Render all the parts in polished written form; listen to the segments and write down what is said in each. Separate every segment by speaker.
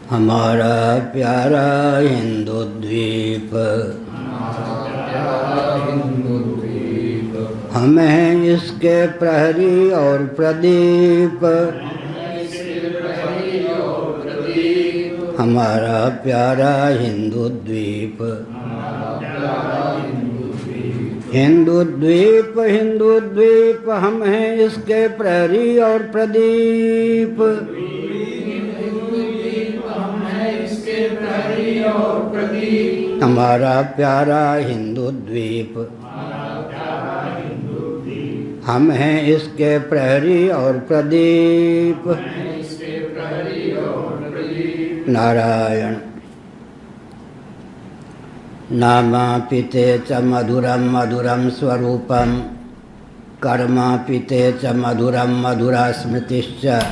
Speaker 1: हमारा प्यारा हिंदू द्वीप, हम हैं इसके प्रहरी और प्रदीप। हमारा प्यारा हिंदू द्वीप, हिंदू द्वीप, हिंदू द्वीप, हम हैं इसके प्रहरी और प्रदीप। हमारा प्यारा हिंदू द्वीप, हम हैं इसके प्रहरी और प्रदीप। नारायण। नामापिते च मधुरं मधुरं स्वरूपं, कर्मापिते च मधुरं मधुरा स्मृतिश्च।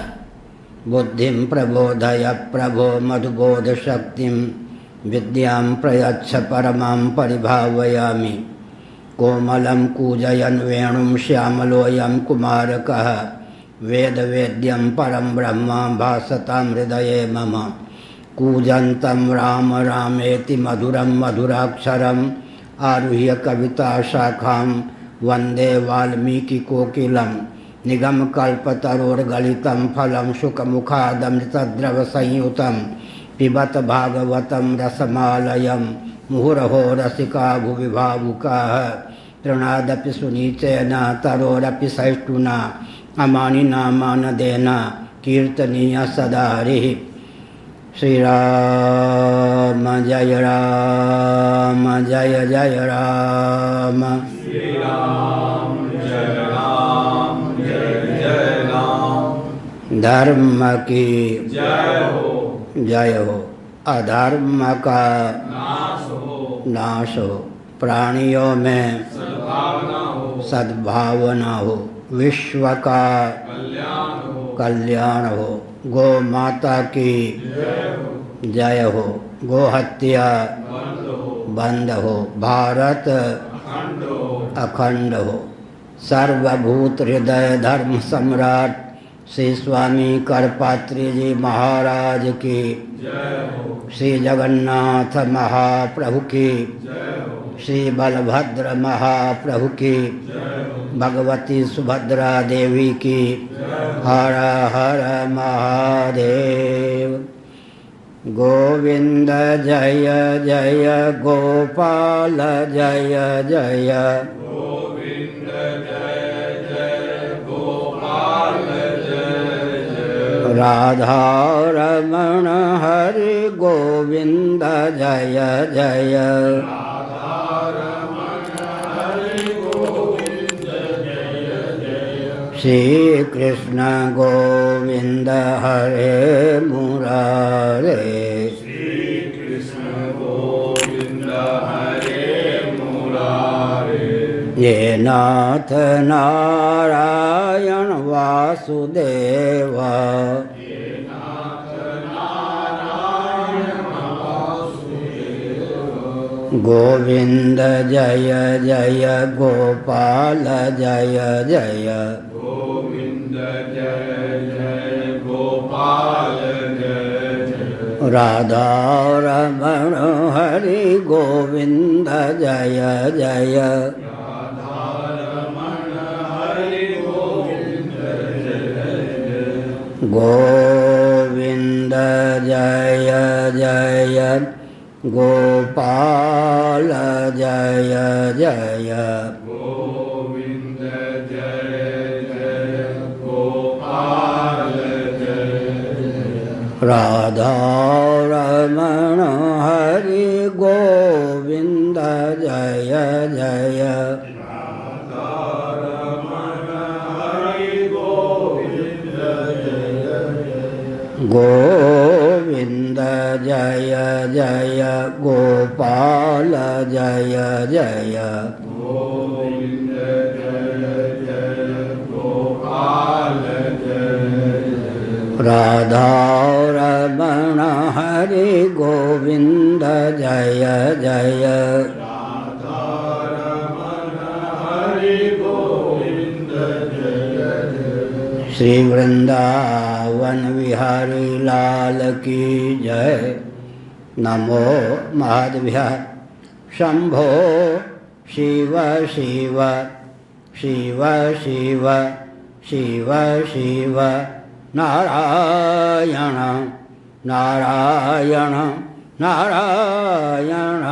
Speaker 1: बुद्धिं प्रबोधय प्रभो मधुबोधशक्तिं, विद्यां प्रयच्छ परमां परिभावयामि। कोमलं कूजयन् वेणुं श्यामलोऽयं कुमारकः, वेदवेद्यं परं ब्रह्म भासतां हृदये मम। कूजन्तं राम रामेति मधुरं मधुराक्षरम्, आरुह्य कविताशाखां वन्दे वाल्मीकिकोकिलं। निगमकल्पतरोर्गलितं फलं शुकमुखादमृतद्रवसंयुतं, पिबत भागवतं रसमालयं। मुहुरहो रसिका भुवि भावुकाः, तृणादपि सुनीचेन तरोरपि सहिष्णुना। अमानिना मानदेन कीर्तनीय सदा हरिः। श्री राम जय राम जय जय राम।
Speaker 2: श्री राम जय राम जय जय राम।
Speaker 1: धर्म की
Speaker 2: जय हो,
Speaker 1: जय हो, अधर्म का
Speaker 2: नाश हो,
Speaker 1: प्राणियों में
Speaker 2: सद्भावना हो,
Speaker 1: सद्भावना हो, विश्व का कल्याण हो। गौ माता की जय हो, गो हत्या बंद हो, भारत अखंड हो। सर्वभूत हृदय धर्म सम्राट श्री स्वामी करपात्री जी महाराज की, श्री जगन्नाथ महाप्रभु की, श्री बलभद्र महाप्रभु की, भगवती सुभद्रा देवी की। हर हर महादेव। गोविंद जय जय गोपाल जय जय।
Speaker 2: गोविंद जय जय गोपाल जय जय।
Speaker 1: राधा रमण हरि गोविंद जय जय। श्री कृष्ण गोविंद हरे मुरारे।
Speaker 2: श्री कृष्ण गोविंद हरे मुरारे।
Speaker 1: ये नाथ नारायण वासुदेव, गोविंद जय जय गोपाल जय जय।
Speaker 2: गोविंद जय जय गोपाल जय जय।
Speaker 1: राधा रमण हरि गोविंद जय जय।
Speaker 2: राधा रमण हरि गोविंद जय जय।
Speaker 1: गोविंद जय जय गोपाल जय जय।
Speaker 2: गोविंद जय जय गोपाल जय जय।
Speaker 1: राधा रमण हरि गोविंद जय जय।
Speaker 2: राधा रमण हरि गोविंद जय जय।
Speaker 1: गोविंद जय जय गोपाल जय जय।
Speaker 2: गोविंद जय जय गोपाल जय जय।
Speaker 1: राधा रमण हरि गोविंद जय जय।
Speaker 2: राधा रमण हरि गोविंद जय जय।
Speaker 1: श्री वृंदावन वन विहारी लाल की जय। नमो महादेव्याः। शंभो शिव शिव शिव शिव शिव शिव नारायण नारायण नारायण।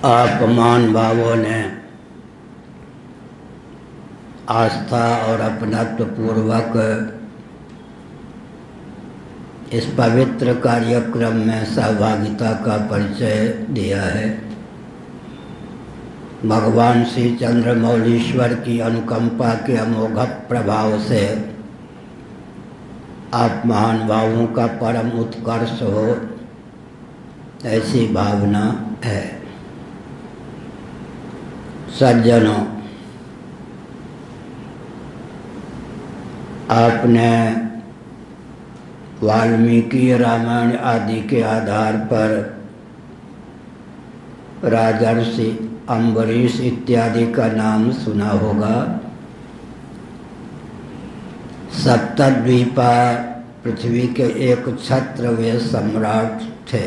Speaker 1: आप महान भावों ने आस्था और अपनत्व पूर्वक इस पवित्र कार्यक्रम में सहभागिता का परिचय दिया है। भगवान श्री चंद्रमौलीश्वर की अनुकंपा के अमोघ प्रभाव से आप महान भावों का परम उत्कर्ष हो, ऐसी भावना है। सज्जनों, आपने वाल्मीकि रामायण आदि के आधार पर राजर्षि अम्बरीश इत्यादि का नाम सुना होगा। सप्तद्वीपा पृथ्वी के एक छत्र वे सम्राट थे।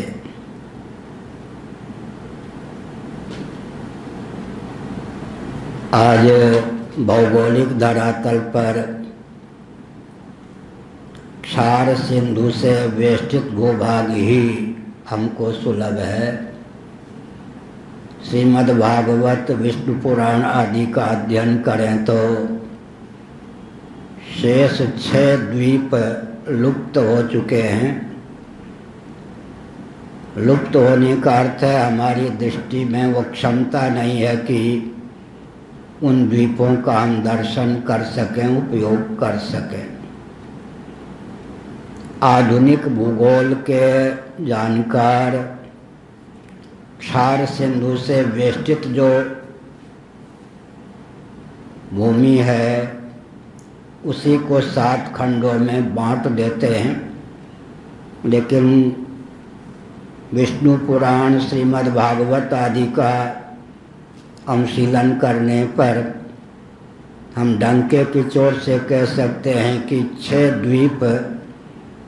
Speaker 1: आज भौगोलिक धरातल पर क्षार सिंधु से वेष्टित भूभाग ही हमको सुलभ है। श्रीमद् भागवत, विष्णु पुराण आदि का अध्ययन करें तो शेष 6 द्वीप लुप्त हो चुके हैं। लुप्त होने का अर्थ है हमारी दृष्टि में वो क्षमता नहीं है कि उन द्वीपों का हम दर्शन कर सकें, उपयोग कर सकें। आधुनिक भूगोल के जानकार क्षार सिंधु से वेष्टित जो भूमि है उसी को 7 खंडों में बांट देते हैं, लेकिन विष्णु पुराण, श्रीमद् भागवत आदि का अनुशीलन करने पर हम डंके की चोट से कह सकते हैं कि 6 द्वीप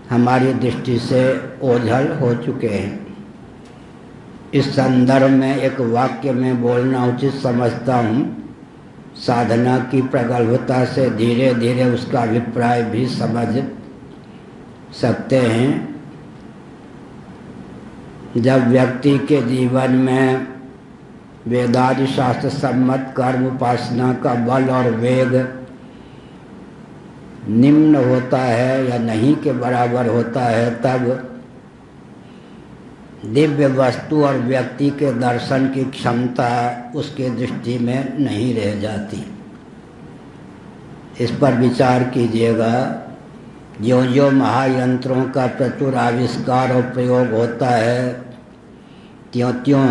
Speaker 1: हमारी दृष्टि से ओझल हो चुके हैं। इस संदर्भ में एक वाक्य में बोलना उचित समझता हूँ। साधना की प्रगल्भता से धीरे धीरे उसका अभिप्राय भी समझ सकते हैं। जब व्यक्ति के जीवन में वेदादि शास्त्र सम्मत कर्म उपासना का बल और वेग निम्न होता है या नहीं के बराबर होता है, तब दिव्य वस्तु और व्यक्ति के दर्शन की क्षमता उसके दृष्टि में नहीं रह जाती। इस पर विचार कीजिएगा। ज्यों ज्यों महायंत्रों का प्रचुर आविष्कार और प्रयोग होता है, त्यों त्यों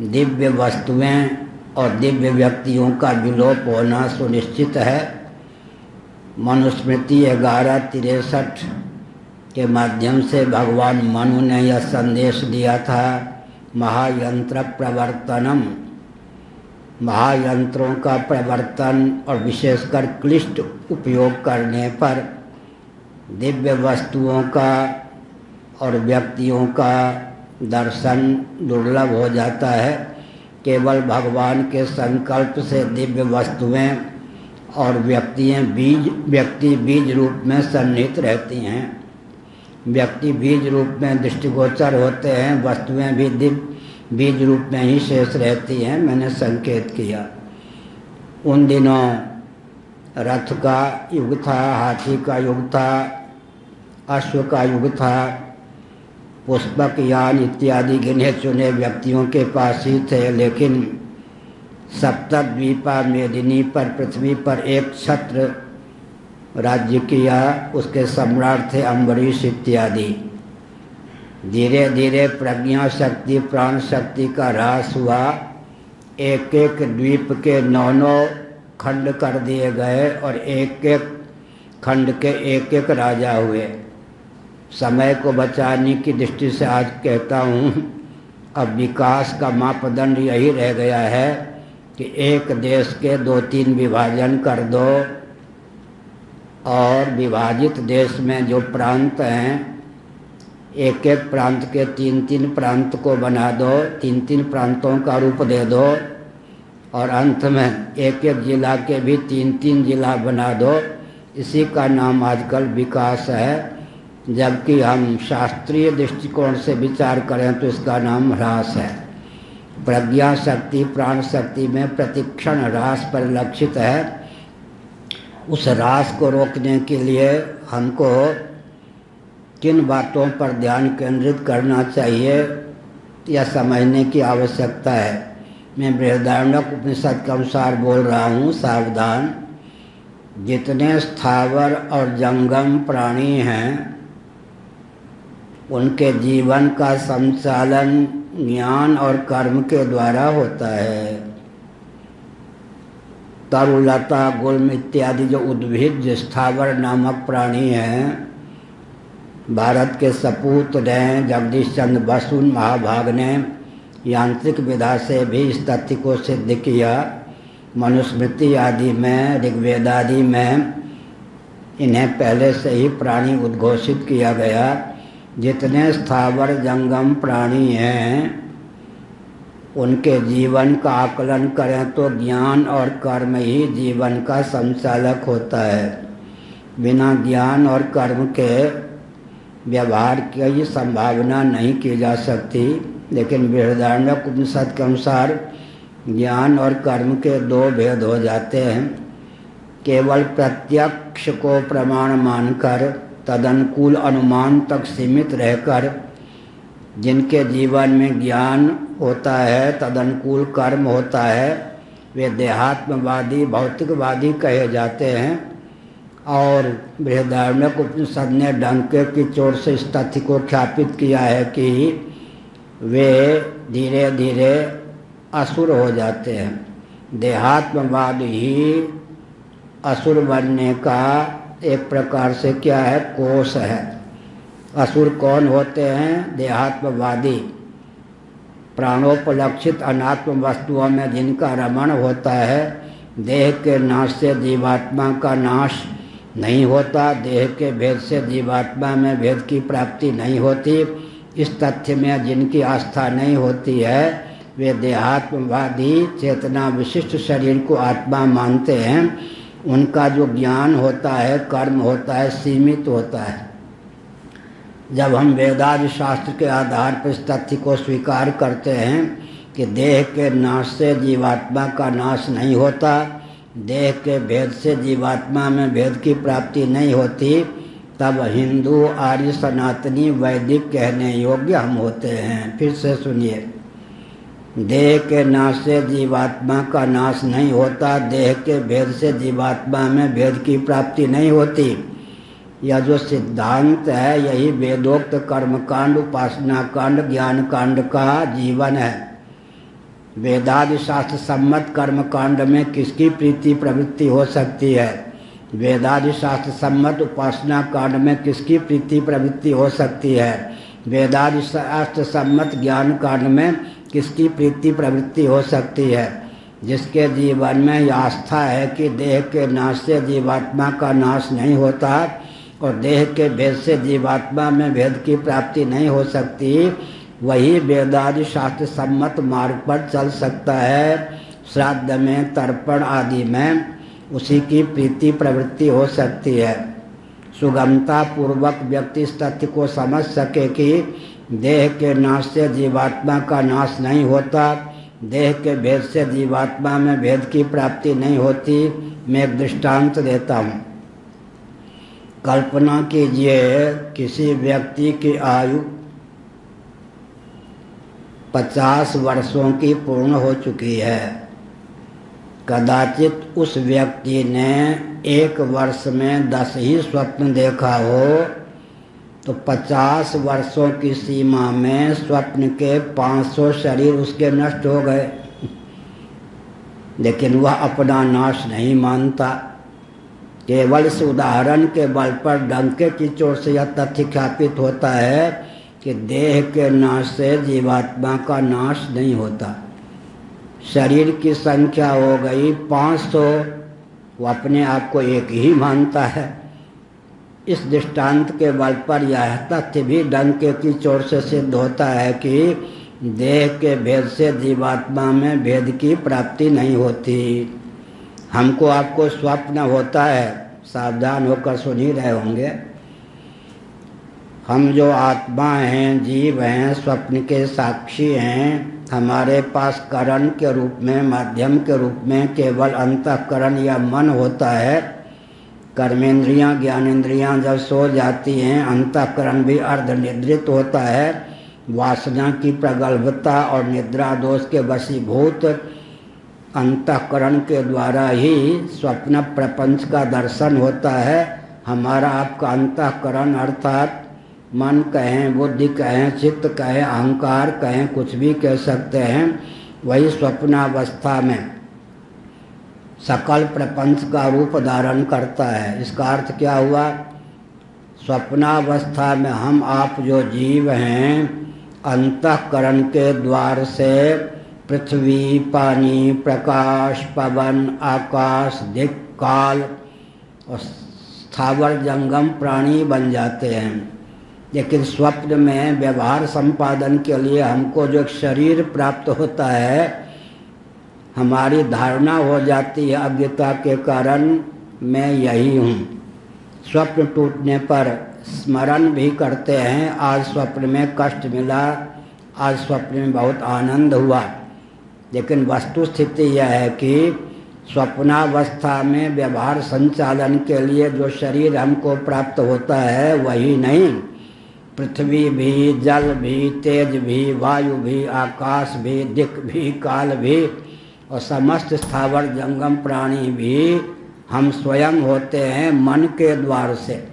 Speaker 1: दिव्य वस्तुएं और दिव्य व्यक्तियों का विलोप होना सुनिश्चित है। मनुस्मृति 1163 के माध्यम से भगवान मनु ने यह संदेश दिया था, महायंत्र प्रवर्तनम। महायंत्रों का प्रवर्तन और विशेषकर क्लिष्ट उपयोग करने पर दिव्य वस्तुओं का और व्यक्तियों का दर्शन दुर्लभ हो जाता है। केवल भगवान के संकल्प से दिव्य वस्तुएं और व्यक्ति बीज रूप में सन्निहित रहती हैं। व्यक्ति बीज रूप में दृष्टिगोचर होते हैं, वस्तुएं भी दिव्य बीज रूप में ही शेष रहती हैं। मैंने संकेत किया। उन दिनों रथ का युग था, हाथी का युग था, अश्व का युग था, पुष्पक यान इत्यादि गिने चुने व्यक्तियों के पास ही थे। लेकिन सप्तद्वीपा मेदिनी पर पृथ्वी पर एक छत्र राज्य किया। उसके सम्राट थे अम्बरीश इत्यादि। धीरे धीरे प्रज्ञा शक्ति, प्राण शक्ति का ह्रास हुआ। एक एक द्वीप के 9 खंड कर दिए गए और एक एक खंड के एक एक राजा हुए। समय को बचाने की दृष्टि से आज कहता हूँ, अब विकास का मापदंड यही रह गया है कि एक देश के 2-3 विभाजन कर दो और विभाजित देश में जो प्रांत हैं, एक एक प्रांत के 3-3 प्रांत को बना दो, 3-3 प्रांतों का रूप दे दो और अंत में एक एक जिला के भी 3-3 जिला बना दो। इसी का नाम आजकल विकास है। जबकि हम शास्त्रीय दृष्टिकोण से विचार करें तो इसका नाम ह्रास है। प्रज्ञा शक्ति, प्राण शक्ति में प्रतिक्षण ह्रास परिलक्षित है। उस ह्रास को रोकने के लिए हमको किन बातों पर ध्यान केंद्रित करना चाहिए या समझने की आवश्यकता है। मैं बृहदारण्यक उपनिषद के अनुसार बोल रहा हूँ, सावधान। जितने स्थावर और जंगम प्राणी हैं उनके जीवन का संचालन ज्ञान और कर्म के द्वारा होता है। तरुलता, गुल्म इत्यादि जो उद्भिज स्थावर नामक प्राणी हैं, भारत के सपूत ने, जगदीश चंद्र बसु महाभाग ने यांत्रिक विधा से भी इस तथ्य को सिद्ध किया। मनुस्मृति आदि में, ऋग्वेद आदि में इन्हें पहले से ही प्राणी उद्घोषित किया गया। जितने स्थावर जंगम प्राणी हैं उनके जीवन का आकलन करें तो ज्ञान और कर्म ही जीवन का संचालक होता है। बिना ज्ञान और कर्म के व्यवहार की संभावना नहीं की जा सकती। लेकिन बृहदारण्यक उपनिषद के अनुसार ज्ञान और कर्म के 2 भेद हो जाते हैं। केवल प्रत्यक्ष को प्रमाण मानकर तदनुकूल अनुमान तक सीमित रहकर जिनके जीवन में ज्ञान होता है, तदनुकूल कर्म होता है, वे देहात्मवादी, भौतिकवादी कहे जाते हैं। और बृहदारण्यक उपनिषद ने डंके की चोट से इस तथ्य को ख्यापित किया है कि वे धीरे धीरे असुर हो जाते हैं। देहात्मवाद ही असुर बनने का एक प्रकार से क्या है, कोष है। असुर कौन होते हैं? देहात्मवादी, प्राणोपलक्षित अनात्म वस्तुओं में जिनका रमण होता है। देह के नाश से जीवात्मा का नाश नहीं होता, देह के भेद से जीवात्मा में भेद की प्राप्ति नहीं होती। इस तथ्य में जिनकी आस्था नहीं होती है वे देहात्मवादी चेतना विशिष्ट शरीर को आत्मा मानते हैं। उनका जो ज्ञान होता है, कर्म होता है, सीमित होता है। जब हम वेदादि शास्त्र के आधार पर इस तथ्य को स्वीकार करते हैं कि देह के नाश से जीवात्मा का नाश नहीं होता, देह के भेद से जीवात्मा में भेद की प्राप्ति नहीं होती, तब हिंदू, आर्य, सनातनी, वैदिक कहने योग्य हम होते हैं। फिर से सुनिए, देह के नाश से जीवात्मा का नाश नहीं होता, देह के भेद से जीवात्मा में भेद की प्राप्ति नहीं होती। यह जो सिद्धांत है यही वेदोक्त कर्मकांड, उपासना कांड, ज्ञान कांड का जीवन है। वेदादि शास्त्र सम्मत कर्मकांड में किसकी प्रीति प्रवृत्ति हो सकती है? वेदादि शास्त्र सम्मत उपासना कांड में किसकी प्रीति प्रवृत्ति हो सकती है? वेदादि शास्त्र सम्मत ज्ञान कांड में किसकी प्रीति प्रवृत्ति हो सकती है? जिसके जीवन में यह आस्था है कि देह के नाश से जीवात्मा का नाश नहीं होता और देह के भेद से जीवात्मा में भेद की प्राप्ति नहीं हो सकती, वही वेदादि शास्त्र सम्मत मार्ग पर चल सकता है। श्राद्ध में, तर्पण आदि में उसी की प्रीति प्रवृत्ति हो सकती है। सुगमता पूर्वक व्यक्ति इस तथ्य को समझ सके कि देह के नाश से जीवात्मा का नाश नहीं होता, देह के भेद से जीवात्मा में भेद की प्राप्ति नहीं होती। मैं एक दृष्टांत देता हूँ। कल्पना कीजिए किसी व्यक्ति की आयु 50 वर्षों की पूर्ण हो चुकी है। कदाचित उस व्यक्ति ने एक वर्ष में 10 ही स्वप्न देखा हो, तो 50 वर्षों की सीमा में स्वप्न के 500 शरीर उसके नष्ट हो गए। लेकिन वह अपना नाश नहीं मानता। केवल इस उदाहरण के बल पर डंके की चोट से यह तथ्य ख्यापित होता है कि देह के नाश से जीवात्मा का नाश नहीं होता। शरीर की संख्या हो गई 500, वो अपने आप को एक ही मानता है। इस दृष्टांत के बल पर यह तथ्य भी डंके की चोट से सिद्ध होता है कि देह के भेद से जीवात्मा में भेद की प्राप्ति नहीं होती। हमको आपको स्वप्न होता है, सावधान होकर सुन ही रहे होंगे। हम जो आत्मा हैं, जीव हैं, स्वप्न के साक्षी हैं। हमारे पास करण के रूप में, माध्यम के रूप में केवल अंतःकरण या मन होता है। कर्मेंद्रियां, ज्ञानेंद्रियां जब सो जाती हैं, अंतःकरण भी अर्धनिद्रित होता है। वासना की प्रगल्भता और निद्रा दोष के वशीभूत अंतःकरण के द्वारा ही स्वप्न प्रपंच का दर्शन होता है। हमारा आपका अंतःकरण अर्थात मन कहें, बुद्धि कहें, चित्त कहें, अहंकार कहें, कुछ भी कह सकते हैं, वही स्वप्नावस्था में सकल प्रपंच का रूप धारण करता है। इसका अर्थ क्या हुआ? स्वप्नावस्था में हम आप जो जीव हैं, अंतःकरण के द्वार से पृथ्वी, पानी, प्रकाश, पवन, आकाश, दिक्, काल और स्थावर जंगम प्राणी बन जाते हैं। लेकिन स्वप्न में व्यवहार संपादन के लिए हमको जो शरीर प्राप्त होता है, हमारी धारणा हो जाती है अज्ञता के कारण मैं यही हूँ। स्वप्न टूटने पर स्मरण भी करते हैं, आज स्वप्न में कष्ट मिला, आज स्वप्न में बहुत आनंद हुआ। लेकिन वस्तु स्थिति यह है कि स्वप्नावस्था में व्यवहार संचालन के लिए जो शरीर हमको प्राप्त होता है वही नहीं। पृथ्वी भी, जल भी, तेज भी, वायु भी, आकाश भी, दिक् भी, काल भी और समस्त स्थावर जंगम प्राणी भी हम स्वयं होते हैं मन के द्वार से।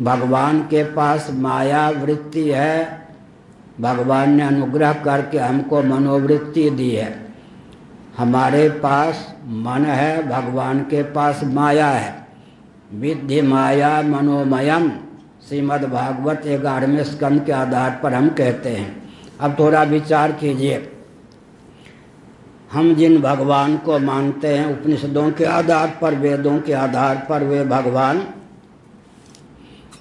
Speaker 1: भगवान के पास माया वृत्ति है, भगवान ने अनुग्रह करके हमको मनोवृत्ति दी है। हमारे पास मन है, भगवान के पास माया है। विद्धि माया मनोमयम, श्रीमद् भागवत 11वें स्कंद के आधार पर हम कहते हैं। अब थोड़ा विचार कीजिए, हम जिन भगवान को मानते हैं उपनिषदों के आधार पर, वेदों के आधार पर, वे भगवान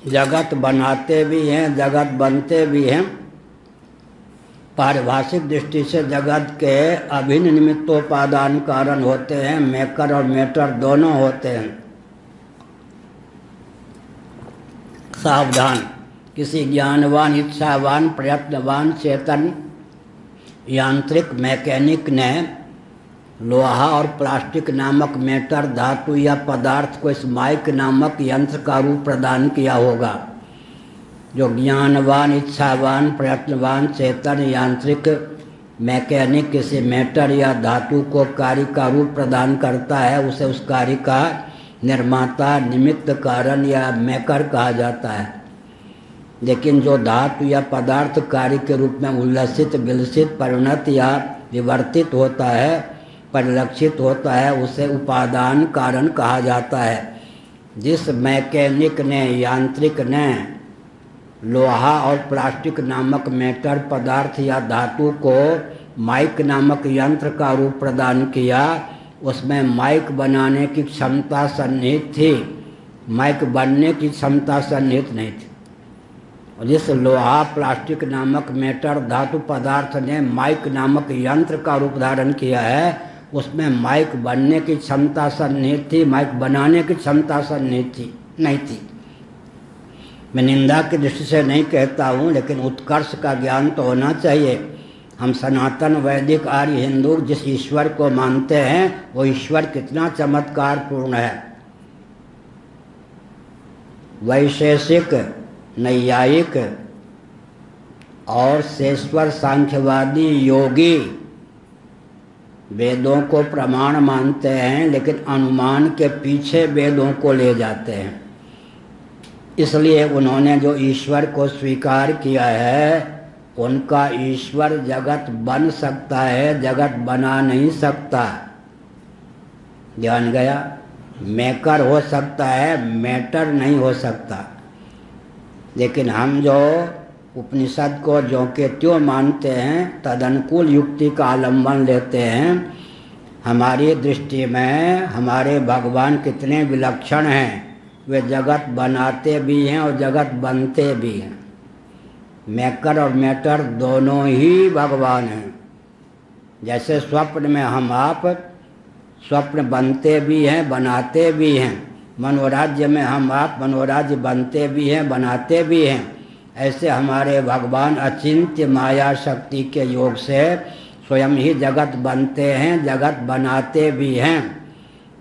Speaker 1: जगत बनाते भी हैं, जगत बनते भी हैं। पारिभाषिक दृष्टि से जगत के अभिन्न निमित्तोपादान कारण होते हैं, मेकर और मेटर दोनों होते हैं। सावधान, किसी ज्ञानवान, इच्छावान, प्रयत्नवान, चेतन यांत्रिक मैकेनिक ने लोहा और प्लास्टिक नामक मेटर, धातु या पदार्थ को इस माइक नामक यंत्र का रूप प्रदान किया होगा। जो ज्ञानवान, इच्छावान, प्रयत्नवान, चेतन, यांत्रिक, मैकेनिक किसी मेटर या धातु को कार्य का रूप प्रदान करता है, उसे उस कार्य का निर्माता, निमित्त कारण या मेकर कहा जाता है। लेकिन जो धातु या पदार्थ कार्य के रूप में उल्लसित, विलसित, परिणत या विवर्तित होता है, परिलक्षित होता है, उसे उपादान कारण कहा जाता है। जिस मैकेनिक ने, यांत्रिक ने लोहा और प्लास्टिक नामक मेटर, पदार्थ या धातु को माइक नामक यंत्र का रूप प्रदान किया, उसमें माइक बनाने की क्षमता सन्निहित थी, माइक बनने की क्षमता सन्निहित नहीं थी। और जिस लोहा, प्लास्टिक नामक मेटर, धातु पदार्थ ने माइक नामक यंत्र का रूप धारण किया है, उसमें माइक बनने की क्षमता सन्निहित थी, माइक बनाने की क्षमता सन्निहित थी नहीं थी। मैं निंदा की दृष्टि से नहीं कहता हूँ, लेकिन उत्कर्ष का ज्ञान तो होना चाहिए। हम सनातन वैदिक आर्य हिंदू जिस ईश्वर को मानते हैं, वो ईश्वर कितना चमत्कार पूर्ण है। वैशेषिक, नैयायिक और शेश्वर सांख्यवादी योगी वेदों को प्रमाण मानते हैं, लेकिन अनुमान के पीछे वेदों को ले जाते हैं। इसलिए उन्होंने जो ईश्वर को स्वीकार किया है, उनका ईश्वर जगत बन सकता है, जगत बना नहीं सकता। ध्यान गया? मेकर हो सकता है, मैटर नहीं हो सकता। लेकिन हम जो उपनिषद को जो के त्यों मानते हैं, तदनुकूल युक्ति का आलम्बन लेते हैं। हमारी दृष्टि में हमारे भगवान कितने विलक्षण हैं। वे जगत बनाते भी हैं और जगत बनते भी हैं। मेकर और मैटर दोनों ही भगवान हैं। जैसे स्वप्न में हम आप स्वप्न बनते भी हैं, बनाते भी हैं। मनोराज्य में हम आप मनोराज्य बनते भी हैं, बनाते भी हैं। ऐसे हमारे भगवान अचिंत्य माया शक्ति के योग से स्वयं ही जगत बनते हैं, जगत बनाते भी हैं।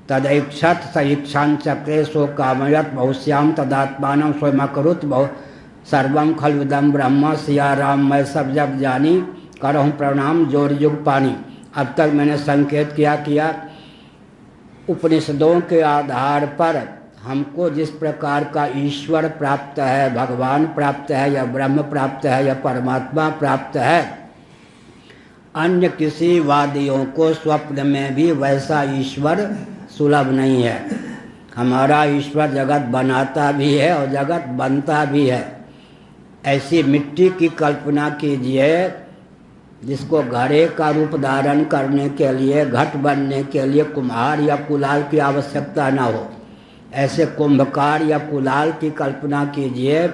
Speaker 1: तदैक्षत स इक्षां चक्रे सो कामयत बहुश्याम तदात्मानं स्वयं अकरुत बहु सर्वं खलविदं ब्रह्म। सिया राम मैं सब जग जानी, करहूँ प्रणाम जोर युग पानी। अब तक मैंने संकेत किया उपनिषदों के आधार पर हमको जिस प्रकार का ईश्वर प्राप्त है, भगवान प्राप्त है, या ब्रह्म प्राप्त है, या परमात्मा प्राप्त है, अन्य किसी वादियों को स्वप्न में भी वैसा ईश्वर सुलभ नहीं है। हमारा ईश्वर जगत बनाता भी है और जगत बनता भी है। ऐसी मिट्टी की कल्पना कीजिए जिसको घड़े का रूप धारण करने के लिए, घट बनने के लिए कुम्हार या कुलाल की आवश्यकता न हो। ऐसे कुंभकार या कुलाल की कल्पना कीजिए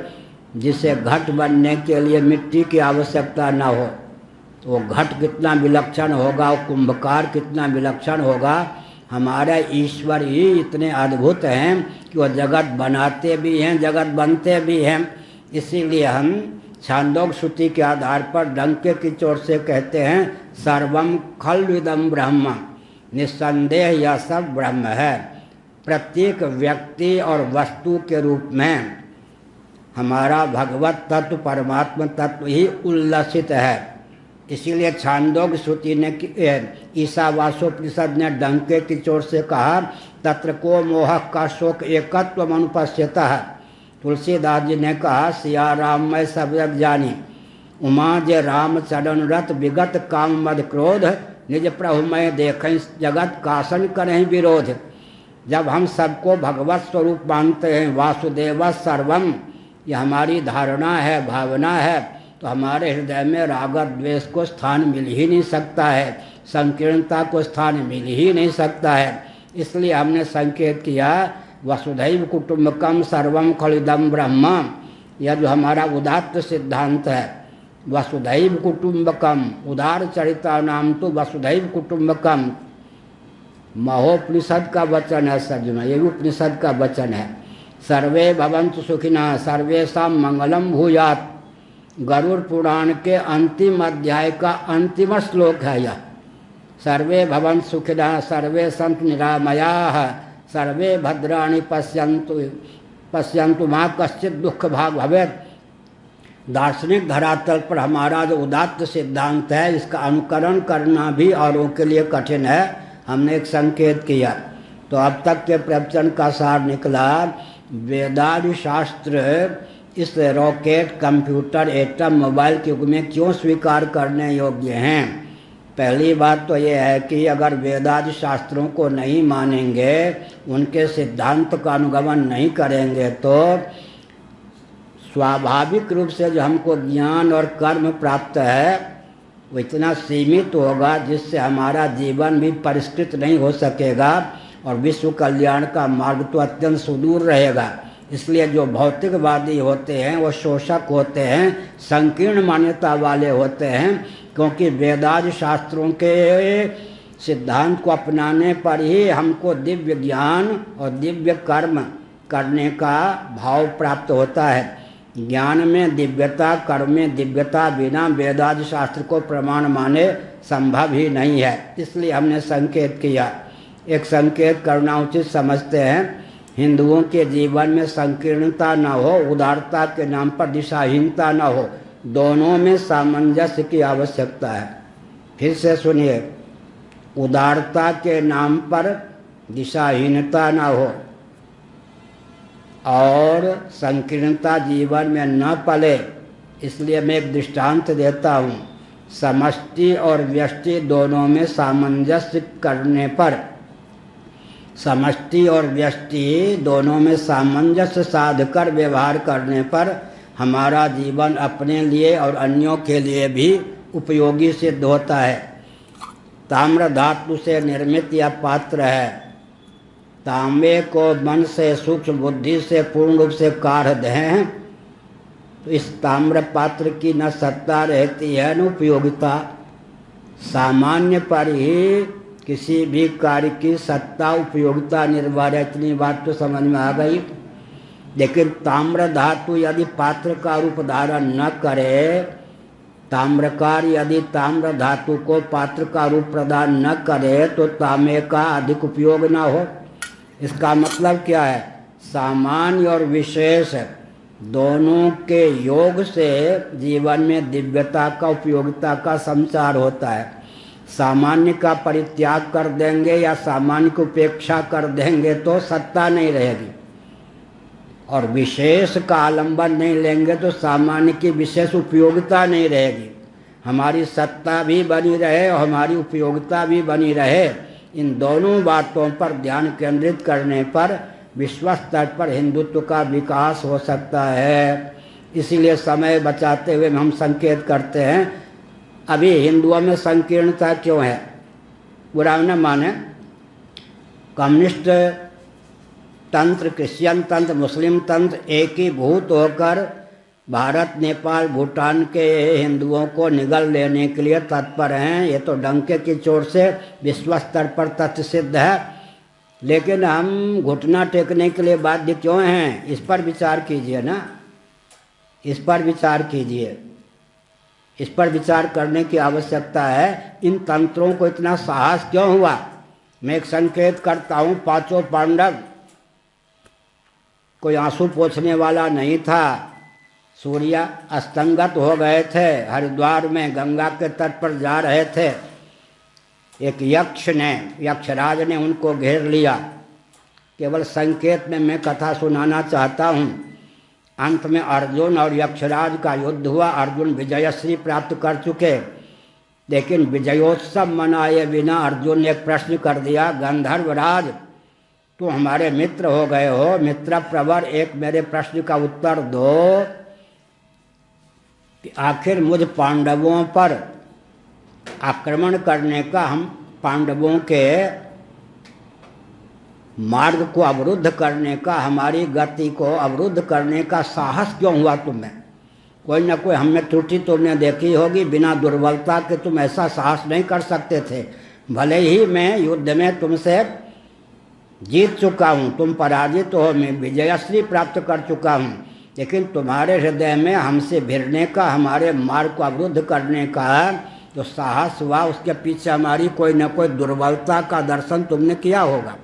Speaker 1: जिसे घट बनने के लिए मिट्टी की आवश्यकता न हो। वो घट कितना विलक्षण होगा, वो कुंभकार कितना विलक्षण होगा। हमारे ईश्वर ही इतने अद्भुत हैं कि वो जगत बनाते भी हैं, जगत बनते भी हैं। इसीलिए हम छांदोग्य श्रुति के आधार पर डंके की चोट से कहते हैं सर्वम खल्विदं ब्रह्म। निस्संदेह यह सब ब्रह्म है। प्रत्येक व्यक्ति और वस्तु के रूप में हमारा भगवत तत्व, परमात्मा तत्व ही उल्लसित है। इसीलिए छांदोग्य श्रुति ने, ईशावास्योपनिषद ने डंके की चोट से कहा तत्र को मोह का शोक एकत्व अनुपस्थितः। तुलसीदास जी ने कहा सिया राम मैं सब जग जानी, उमा जे राम चरण रत विगत काम मद क्रोध, निज प्रभु मैं देखें जगत कासन करें विरोध। जब हम सबको भगवत स्वरूप मानते हैं, वासुदेव सर्वम, यह हमारी धारणा है, भावना है, तो हमारे हृदय में राग द्वेष को स्थान मिल ही नहीं सकता है, संकीर्णता को स्थान मिल ही नहीं सकता है। इसलिए हमने संकेत किया वसुधैव कुटुंबकम सर्वम खलिदम ब्रह्म। यह जो हमारा उदात्त सिद्धांत है, वसुधैव कुटुंबकम, उदार चरिता नाम तो वसुधैव कुटुंबकम महोपनिषद का वचन है सज्जनों, ये भी उपनिषद का वचन है। सर्वे भवन्तु सुखिनः सर्वेषां मंगलम भूयात्। गरुड़ पुराण के अंतिम अध्याय का अंतिम श्लोक है यह। सर्वे भवन्तु सुखिनः सर्वे सन्तु निरामयाः सर्वे भद्राणि पश्यन्तु मा कश्चित् दुःख भाग भवेत्। दार्शनिक धरातल पर हमारा जो उदात्त सिद्धांत है, इसका अनुकरण करना भी औरों के लिए कठिन है। हमने एक संकेत किया। तो अब तक के प्रवचन का सार निकला, वेदादि शास्त्र इस रॉकेट, कंप्यूटर, एटम, मोबाइल के युग में क्यों स्वीकार करने योग्य हैं। पहली बात तो ये है कि अगर वेदादि शास्त्रों को नहीं मानेंगे, उनके सिद्धांत का अनुगमन नहीं करेंगे, तो स्वाभाविक रूप से जो हमको ज्ञान और कर्म प्राप्त है वो इतना सीमित होगा जिससे हमारा जीवन भी परिष्कृत नहीं हो सकेगा और विश्व कल्याण का मार्ग तो अत्यंत सुदूर रहेगा। इसलिए जो भौतिकवादी होते हैं वो शोषक होते हैं, संकीर्ण मान्यता वाले होते हैं, क्योंकि वेदादि शास्त्रों के सिद्धांत को अपनाने पर ही हमको दिव्य ज्ञान और दिव्य कर्म करने का भाव प्राप्त होता है। ज्ञान में दिव्यता, कर्म में दिव्यता बिना वेदादि शास्त्र को प्रमाण माने संभव ही नहीं है। इसलिए हमने संकेत किया। एक संकेत करना उचित समझते हैं, हिंदुओं के जीवन में संकीर्णता न हो, उदारता के नाम पर दिशाहीनता न हो, दोनों में सामंजस्य की आवश्यकता है। फिर से सुनिए, उदारता के नाम पर दिशाहीनता न हो और संकीर्णता जीवन में न पले। इसलिए मैं एक दृष्टांत देता हूँ। समष्टि और व्यष्टि दोनों में सामंजस्य करने पर समष्टि और व्यष्टि दोनों में सामंजस्य साध कर व्यवहार करने पर हमारा जीवन अपने लिए और अन्यों के लिए भी उपयोगी सिद्ध होता है। ताम्र धातु से निर्मित यह पात्र है। तांबे को मन से सूक्ष्म बुद्धि से पूर्ण रूप से काढ़ दें तो इस ताम्र पात्र की न सत्ता रहती है न उपयोगिता। सामान्य पर ही किसी भी कार्य की सत्ता उपयोगिता निर्भर है। इतनी बात तो समझ में आ गई। लेकिन ताम्र धातु यदि पात्र का रूप धारण न करे, ताम्रकार यदि ताम्र धातु को पात्र का रूप प्रदान न करे तो तांबे का अधिक उपयोग न हो। इसका मतलब क्या है? सामान्य और विशेष दोनों के योग से जीवन में दिव्यता का उपयोगिता का संचार होता है। सामान्य का परित्याग कर देंगे या सामान्य की उपेक्षा कर देंगे तो सत्ता नहीं रहेगी, और विशेष का आलंबन नहीं लेंगे तो सामान्य की विशेष उपयोगिता नहीं रहेगी। हमारी सत्ता भी बनी रहे और हमारी उपयोगिता भी बनी रहे। इन दोनों बातों पर ध्यान केंद्रित करने पर विश्व स्तर पर हिंदुत्व का विकास हो सकता है। इसीलिए समय बचाते हुए हम संकेत करते हैं। अभी हिंदुओं में संकीर्णता क्यों है? बुरा न माने, कम्युनिस्ट तंत्र, क्रिश्चियन तंत्र, मुस्लिम तंत्र एक ही भूत होकर भारत, नेपाल, भूटान के हिंदुओं को निगल लेने के लिए तत्पर हैं। ये तो डंके की चोट से विश्व स्तर पर तथ्य सिद्ध है। लेकिन हम घुटना टेकने के लिए बाध्य क्यों हैं? इस पर विचार कीजिए ना, इस पर विचार कीजिए। इस पर विचार करने की आवश्यकता है। इन तंत्रों को इतना साहस क्यों हुआ? मैं एक संकेत करता हूँ। पांचों पांडव कोई आंसू पोंछने वाला नहीं था। सूर्य अस्तंगत हो गए थे, हरिद्वार में गंगा के तट पर जा रहे थे। एक यक्षराज ने उनको घेर लिया। केवल संकेत में मैं कथा सुनाना चाहता हूँ। अंत में अर्जुन और यक्षराज का युद्ध हुआ। अर्जुन विजयश्री प्राप्त कर चुके, लेकिन विजयोत्सव मनाए बिना अर्जुन ने एक प्रश्न कर दिया, गंधर्वराज तुम हमारे मित्र हो गए हो, मित्र प्रवर, एक मेरे प्रश्न का उत्तर दो कि आखिर मुझ पांडवों पर आक्रमण करने का, हम पांडवों के मार्ग को अवरुद्ध करने का, हमारी गति को अवरुद्ध करने का साहस क्यों हुआ तुम्हें? कोई ना कोई हम में त्रुटि तुमने देखी होगी। बिना दुर्बलता के तुम ऐसा साहस नहीं कर सकते थे। भले ही मैं युद्ध में तुमसे जीत चुका हूँ, तुम पराजित हो, मैं विजयश्री प्राप्त कर चुका हूँ, लेकिन तुम्हारे हृदय में हमसे भिड़ने का, हमारे मार्ग को अवरुद्ध करने का जो साहस हुआ, उसके पीछे हमारी कोई न कोई दुर्बलता का दर्शन तुमने किया होगा।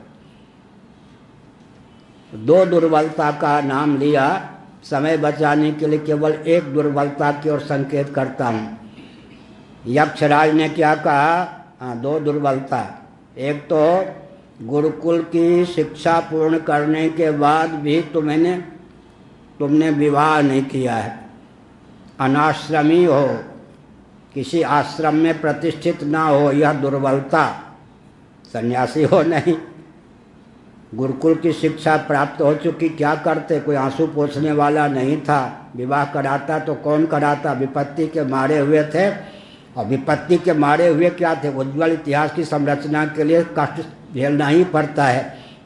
Speaker 1: दो दुर्बलता का नाम लिया। समय बचाने के लिए केवल एक दुर्बलता की ओर संकेत करता हूँ। यक्षराज ने क्या कहा? हाँ, दो दुर्बलता। एक तो गुरुकुल की शिक्षा पूर्ण करने के बाद भी तुमने विवाह नहीं किया है। अनाश्रमी हो, किसी आश्रम में प्रतिष्ठित ना हो, यह दुर्बलता। सन्यासी हो नहीं, गुरुकुल की शिक्षा प्राप्त हो चुकी, क्या करते? कोई आंसू पोंछने वाला नहीं था। विवाह कराता तो कौन कराता? विपत्ति के मारे हुए थे। और विपत्ति के मारे हुए क्या थे? उज्ज्वल इतिहास की संरचना के लिए कष्ट झेलना ही पड़ता है।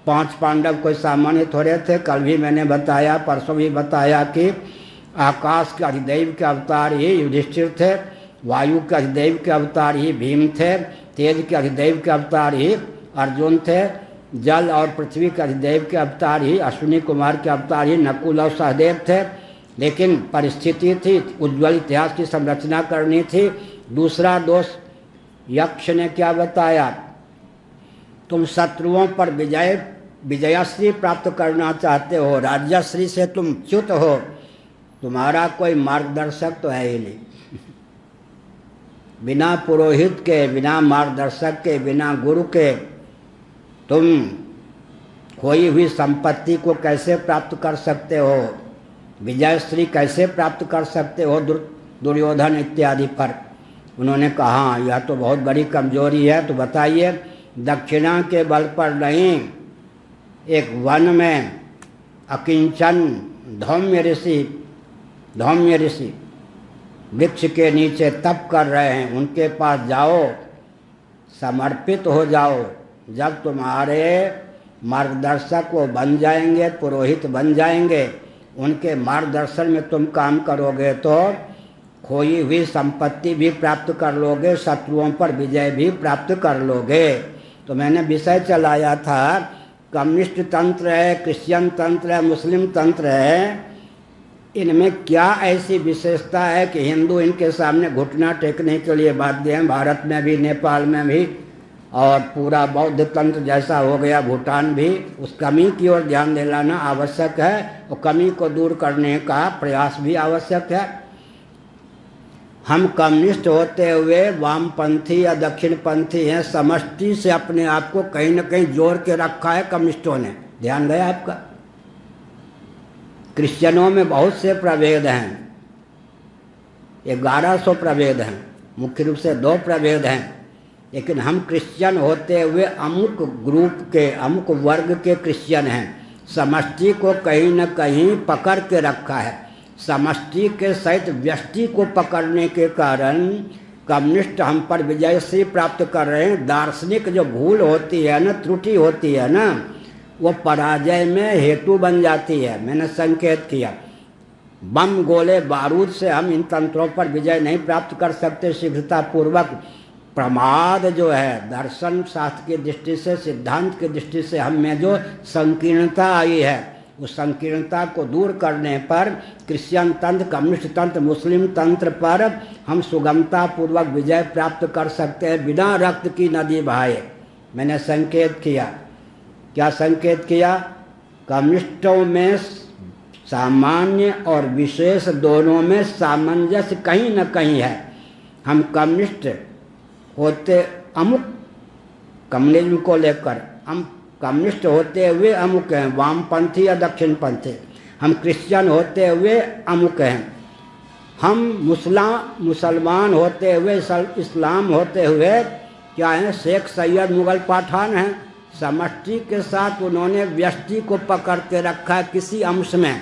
Speaker 1: 5 पांडव कोई सामान्य थोड़े थे। कल भी मैंने बताया, परसों भी बताया कि आकाश के अधिदेव के अवतार ही युधिष्ठिर थे, वायु के अधिदेव के अवतार ही भीम थे, तेज के अधिदेव के अवतार ही अर्जुन थे, जल और पृथ्वी के अधिदेव के अवतार ही अश्विनी कुमार के अवतार ही नकुल और सहदेव थे। लेकिन परिस्थिति थी, उज्ज्वल इतिहास की संरचना करनी थी। दूसरा दोष यक्ष ने क्या बताया? तुम शत्रुओं पर विजयश्री प्राप्त करना चाहते हो, राज्यश्री से तुम च्युत हो, तुम्हारा कोई मार्गदर्शक तो है ही नहीं। बिना पुरोहित के, बिना मार्गदर्शक के, बिना गुरु के तुम खोई हुई संपत्ति को कैसे प्राप्त कर सकते हो? विजयश्री कैसे प्राप्त कर सकते हो? दुर्योधन इत्यादि पर उन्होंने कहा यह तो बहुत बड़ी कमजोरी है। तो बताइए, दक्षिणा के बल पर नहीं, एक वन में अकिंचन धौम्य ऋषि वृक्ष के नीचे तप कर रहे हैं, उनके पास जाओ, समर्पित हो जाओ। जब तुम्हारे मार्गदर्शक वो बन जाएंगे, पुरोहित बन जाएंगे, उनके मार्गदर्शन में तुम काम करोगे तो खोई हुई संपत्ति भी प्राप्त कर लोगे, शत्रुओं पर विजय भी प्राप्त कर लोगे। तो मैंने विषय चलाया था, कम्युनिस्ट तंत्र है, क्रिश्चियन तंत्र है, मुस्लिम तंत्र है, इनमें क्या ऐसी विशेषता है कि हिंदू इनके सामने घुटना टेकने के लिए बाध्य हैं। भारत में भी, नेपाल में भी, और पूरा बौद्ध तंत्र जैसा हो गया भूटान भी। उस कमी की ओर ध्यान दिलाना आवश्यक है और कमी को दूर करने का प्रयास भी आवश्यक है। हम कम्युनिस्ट होते हुए वामपंथी या दक्षिणपंथी हैं, समष्टि से अपने आप को कहीं न कहीं जोड़ के रखा है कम्युनिस्टों ने। ध्यान गया आपका? क्रिश्चियनों में बहुत से प्रभेद हैं, 1100 प्रभेद हैं, मुख्य रूप से 2 प्रभेद हैं। लेकिन हम क्रिश्चियन होते हुए अमुक ग्रुप के, अमुक वर्ग के क्रिश्चियन हैं। समष्टि को कहीं न कहीं पकड़ के रखा है। समष्टि के सहित व्यष्टि को पकड़ने के कारण कम्युनिस्ट हम पर विजयश्री प्राप्त कर रहे हैं। दार्शनिक जो भूल होती है ना, त्रुटि होती है ना, वो पराजय में हेतु बन जाती है। मैंने संकेत किया, बम गोले बारूद से हम इन तंत्रों पर विजय नहीं प्राप्त कर सकते शीघ्रतापूर्वक। प्रमाद जो है दर्शन शास्त्र की दृष्टि से, सिद्धांत की दृष्टि से हम में जो संकीर्णता आई है, उस संकीर्णता को दूर करने पर क्रिश्चियन तंत्र, कम्युनिस्ट तंत्र, मुस्लिम तंत्र पर हम सुगमता पूर्वक विजय प्राप्त कर सकते हैं बिना रक्त की नदी बहाए। मैंने संकेत किया, क्या संकेत किया? कम्युनिस्टों में सामान्य और विशेष दोनों में सामंजस्य कहीं न कहीं है। हम कम्युनिस्ट होते अमुक, कम्युनिज्म को लेकर हम कम्युनिस्ट होते हुए अमुक हैं, वामपंथी या दक्षिणपंथी। हम क्रिश्चियन होते हुए अमुक हैं। हम मुसलमान होते हुए, इस्लाम होते हुए क्या हैं? शेख सैयद मुगल पठान हैं। समष्टि के साथ उन्होंने व्यष्टि को पकड़ के रखा है किसी अंश में,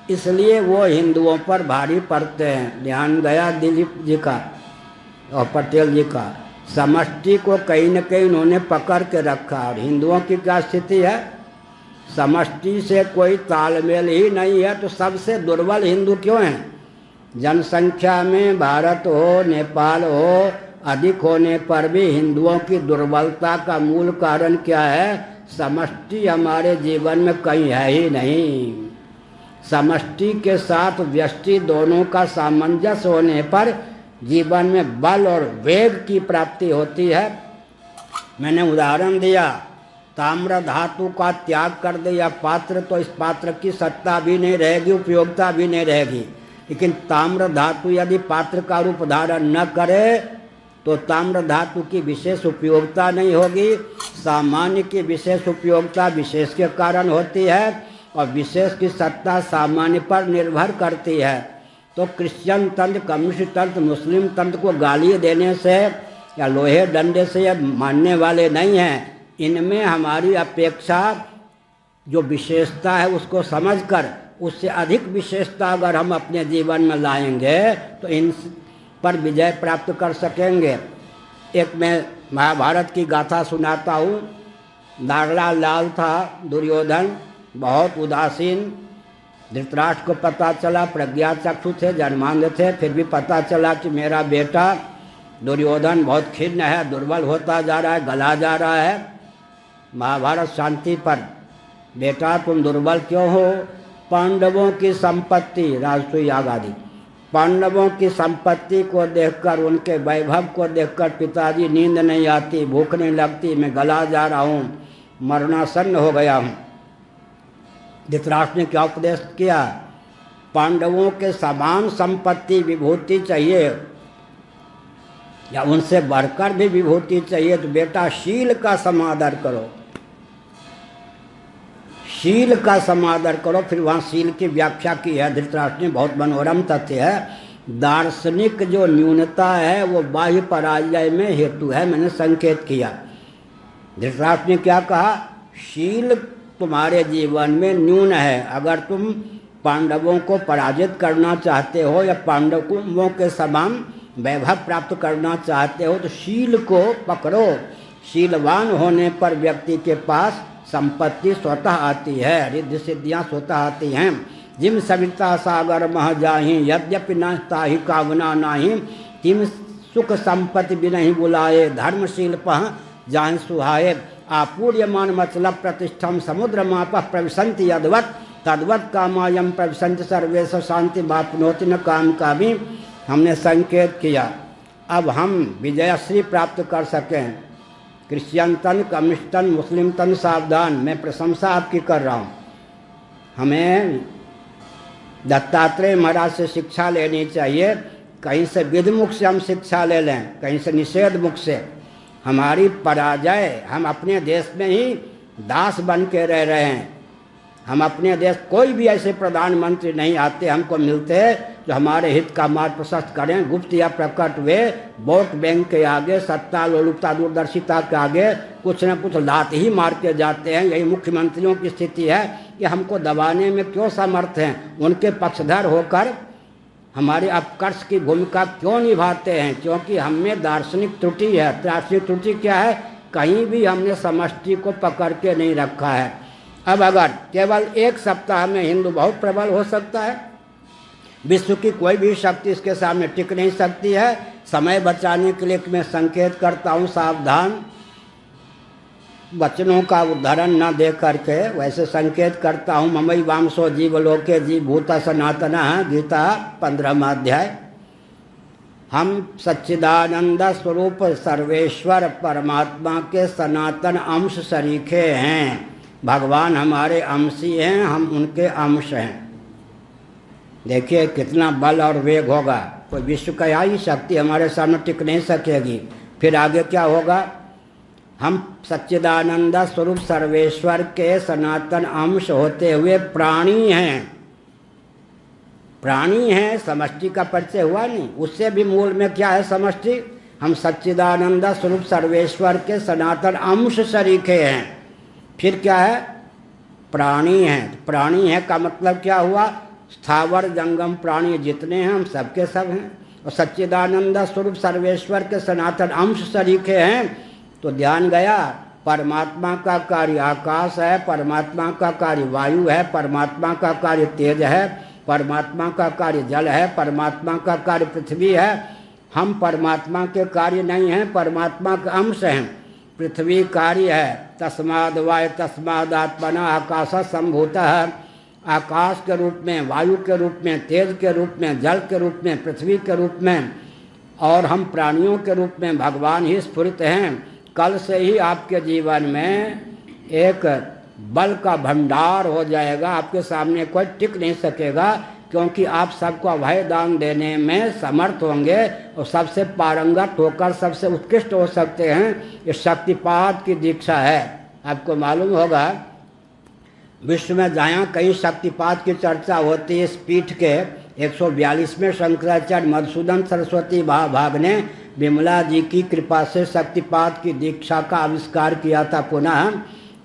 Speaker 1: इसलिए वो हिंदुओं पर भारी पड़ते हैं। ध्यान गया दिलीप जी का और पटेल जी का। समष्टि को कहीं न कहीं उन्होंने पकड़ के रखा। और हिंदुओं की क्या स्थिति है? समष्टि से कोई तालमेल ही नहीं है, तो सबसे दुर्बल हिंदू क्यों हैं? जनसंख्या में भारत हो, नेपाल हो, अधिक होने पर भी हिंदुओं की दुर्बलता का मूल कारण क्या है? समष्टि हमारे जीवन में कहीं है ही नहीं। समष्टि के साथ व्यष्टि दोनों का सामंजस्य होने पर जीवन में बल और वेग की प्राप्ति होती है। मैंने उदाहरण दिया, ताम्र धातु का त्याग कर दिया पात्र, तो इस पात्र की सत्ता भी नहीं रहेगी, उपयोगिता भी नहीं रहेगी। लेकिन ताम्र धातु यदि पात्र का रूप धारण न करे तो ताम्र धातु की विशेष उपयोगिता नहीं होगी। सामान्य की विशेष उपयोगिता विशेष के कारण होती है और विशेष की सत्ता सामान्य पर निर्भर करती है। तो क्रिश्चियन तंत्र, कम्युनिस्ट तंत्र, मुस्लिम तंत्र को गाली देने से या लोहे डंडे से मानने वाले नहीं हैं। इनमें हमारी अपेक्षा जो विशेषता है उसको समझकर उससे अधिक विशेषता अगर हम अपने जीवन में लाएंगे तो इन पर विजय प्राप्त कर सकेंगे। एक मैं महाभारत की गाथा सुनाता हूँ। लाडला लाल था दुर्योधन, बहुत उदासीन। धृतराष्ट्र को पता चला, प्रज्ञा चक्षु थे, जन्मांध थे, फिर भी पता चला कि मेरा बेटा दुर्योधन बहुत खिन्न है, दुर्बल होता जा रहा है, गला जा रहा है। महाभारत शांति पर, बेटा तुम दुर्बल क्यों हो? पांडवों की संपत्ति, राजसूय याग आदि, पांडवों की संपत्ति को देखकर, उनके वैभव को देखकर पिताजी नींद नहीं आती, भूख नहीं लगती, मैं गला जा रहा हूँ, मरणासन्न हो गया हूँ। धृतराष्ट्र ने क्या उपदेश किया? पांडवों के समान संपत्ति विभूति चाहिए या उनसे बढ़कर भी विभूति चाहिए तो बेटा शील का समादर करो, शील का समादर करो। फिर वहाँ शील की व्याख्या की है धृतराष्ट्र ने, बहुत मनोरम तथ्य है। दार्शनिक जो न्यूनता है वो बाह्य पराजय में हेतु है। मैंने संकेत किया, धृतराष्ट्र ने क्या कहा? शील तुम्हारे जीवन में न्यून है। अगर तुम पांडवों को पराजित करना चाहते हो या पांडवों के समान वैभव प्राप्त करना चाहते हो तो शील को पकड़ो। शीलवान होने पर व्यक्ति के पास संपत्ति स्वतः आती है, रिद्धि सिद्धियाँ स्वतः आती हैं। जिम सविता सागर मह जाहि यद्यपि न ताहि कामना नाही तिम सुख संपत्ति बिनहि बुलाए धर्मशील पह जाहि सुहाए। आपूर्यमान मतलब प्रतिष्ठम समुद्र माप प्रविशंति यदवत तद्वत कामायम प्रविशंति सर्वेश शांति मापनोति न काम का भी हमने संकेत किया। अब हम विजयश्री प्राप्त कर सकें। क्रिश्चियन तन, कम्युनिस्ट तन, मुस्लिम तन सावधान, मैं प्रशंसा आपकी कर रहा हूँ। हमें दत्तात्रेय महाराज से शिक्षा लेनी चाहिए। कहीं से विधिमुख से हम शिक्षा ले लें, कहीं से निषेध मुख से। हमारी पराजय, हम अपने देश में ही दास बन के रह रहे हैं। हम अपने देश, कोई भी ऐसे प्रधानमंत्री नहीं आते हमको मिलते जो हमारे हित का मार्ग प्रशस्त करें। गुप्त या प्रकट वे वोट बैंक के आगे, सत्ता लोलुपता दूरदर्शिता के आगे कुछ न कुछ लात ही मार के जाते हैं। यही मुख्यमंत्रियों की स्थिति है कि हमको दबाने में क्यों समर्थ हैं। उनके पक्षधर होकर हमारे अपकर्ष की भूमिका क्यों निभाते हैं? क्योंकि हम में दार्शनिक त्रुटि है। दार्शनिक त्रुटि क्या है? कहीं भी हमने समष्टि को पकड़ के नहीं रखा है। अब अगर केवल एक सप्ताह में हिंदू बहुत प्रबल हो सकता है, विश्व की कोई भी शक्ति इसके सामने टिक नहीं सकती है। समय बचाने के लिए मैं संकेत करता हूँ, सावधान, वचनों का उदाहरण न दे करके वैसे संकेत करता हूँ। ममई वामसो जीवलोके जीव भूता सनातन, गीता 15वां अध्याय। हम सच्चिदानंद स्वरूप सर्वेश्वर परमात्मा के सनातन अंश सरीखे हैं। भगवान हमारे अंशी हैं, हम उनके अंश हैं। देखिए कितना बल और वेग होगा। कोई विश्व का ही शक्ति हमारे सामने टिक नहीं सकेगी। फिर आगे क्या होगा? हम सच्चिदानंद स्वरूप सर्वेश्वर के सनातन अंश होते हुए प्राणी हैं। प्राणी हैं, समष्टि का परिचय हुआ नहीं। उससे भी मूल में क्या है समष्टि? हम सच्चिदानंद स्वरूप सर्वेश्वर के सनातन अंश सरीखे हैं। फिर क्या है? प्राणी हैं। प्राणी है का मतलब क्या हुआ? स्थावर जंगम प्राणी जितने हैं हम सबके सब हैं। और सच्चिदानंद स्वरूप सर्वेश्वर के सनातन अंश सरीखे हैं। तो ध्यान गया, परमात्मा का कार्य आकाश है, परमात्मा का कार्य वायु है, परमात्मा का कार्य तेज है, परमात्मा का कार्य जल है, परमात्मा का कार्य पृथ्वी है। हम परमात्मा के कार्य नहीं हैं, परमात्मा का अंश हैं। पृथ्वी कार्य है, तस्माद वाय तस्माद आत्मना आकाश संभूतः। आकाश के रूप में, वायु के रूप में, तेज के रूप में, जल के रूप में, पृथ्वी के रूप में, और हम प्राणियों के रूप में भगवान ही स्फुरित हैं। कल से ही आपके जीवन में एक बल का भंडार हो जाएगा। आपके सामने कोई टिक नहीं सकेगा, क्योंकि आप सबको अभय दान देने में समर्थ होंगे और सबसे पारंगत होकर सबसे उत्कृष्ट हो सकते हैं। ये शक्तिपात की दीक्षा है। आपको मालूम होगा विश्व में जहाँ कहीं शक्तिपात की चर्चा होती है, इस पीठ के 142वें शंकराचार्य मधुसूदन सरस्वती महाभाग ने विमला जी की कृपा से शक्तिपात की दीक्षा का आविष्कार किया था। पुनः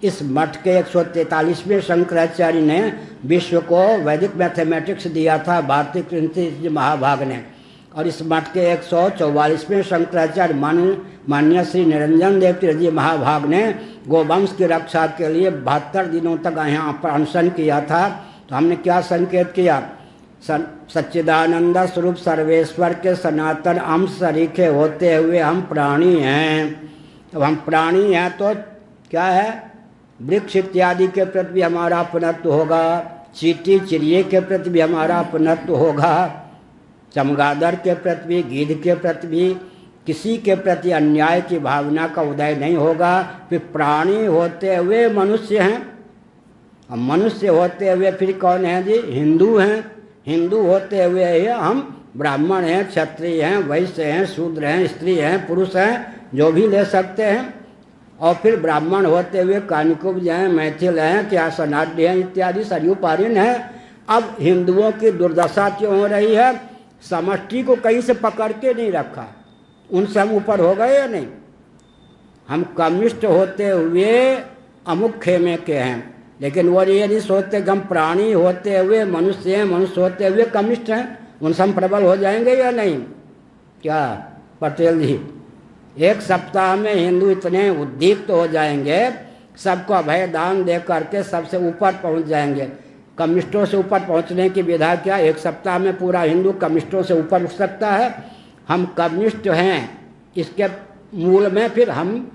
Speaker 1: इस मठ के 143वें शंकराचार्य ने विश्व को वैदिक मैथमेटिक्स दिया था, भारतीय कृष्ण महाभाग ने। और इस मठ के 144वें शंकराचार्य माननीय श्री निरंजन देव तीर्थ जी महाभाग ने गोवंश की रक्षा के लिए 72 दिनों तक यहाँ पर अनशन किया था। तो हमने क्या संकेत किया? सच्चिदानंद स्वरूप सर्वेश्वर के सनातन अंश सरीखे होते हुए हम प्राणी हैं। अब हम प्राणी हैं तो क्या है? वृक्ष इत्यादि के प्रति भी हमारा अपनत्व होगा, चींटी चिड़िए के प्रति भी हमारा अपनत्व होगा, चमगादड़ के प्रति भी, गीध के प्रति भी, किसी के प्रति अन्याय की भावना का उदय नहीं होगा। फिर प्राणी होते हुए मनुष्य हैं। अब मनुष्य होते हुए फिर कौन है जी? हिंदू हैं। हिंदू होते हुए ही हम ब्राह्मण हैं, क्षत्रिय हैं, वैश्य हैं, शूद्र हैं, स्त्री हैं, पुरुष हैं, जो भी ले सकते हैं। और फिर ब्राह्मण होते हुए कानिकुब्ज हैं, मैथिल हैं, क्या सनाड्य हैं इत्यादि सरयू पारिन हैं। अब हिंदुओं की दुर्दशा क्यों हो रही है? समष्टि को कहीं से पकड़ के नहीं रखा। उनसे हम ऊपर हो गए या नहीं? हम कम्युनिस्ट होते हुए अमुक खेमे के हैं, लेकिन वो ये नहीं सोचते कि हम प्राणी होते हुए मनुष्य हैं, मनुष्य होते हुए कम्युनिस्ट हैं, उनसे हम प्रबल हो जाएंगे या नहीं? क्या पटेल जी, एक सप्ताह में हिंदू इतने उद्दीप्त हो जाएंगे, सबको अभय दान दे करके सबसे ऊपर पहुंच जाएंगे। कम्युनिस्टों से ऊपर पहुंचने की विधा क्या? एक सप्ताह में पूरा हिंदू कम्युनिस्टों से ऊपर उठ सकता है? हम कम्युनिस्ट हैं, इसके मूल में फिर हम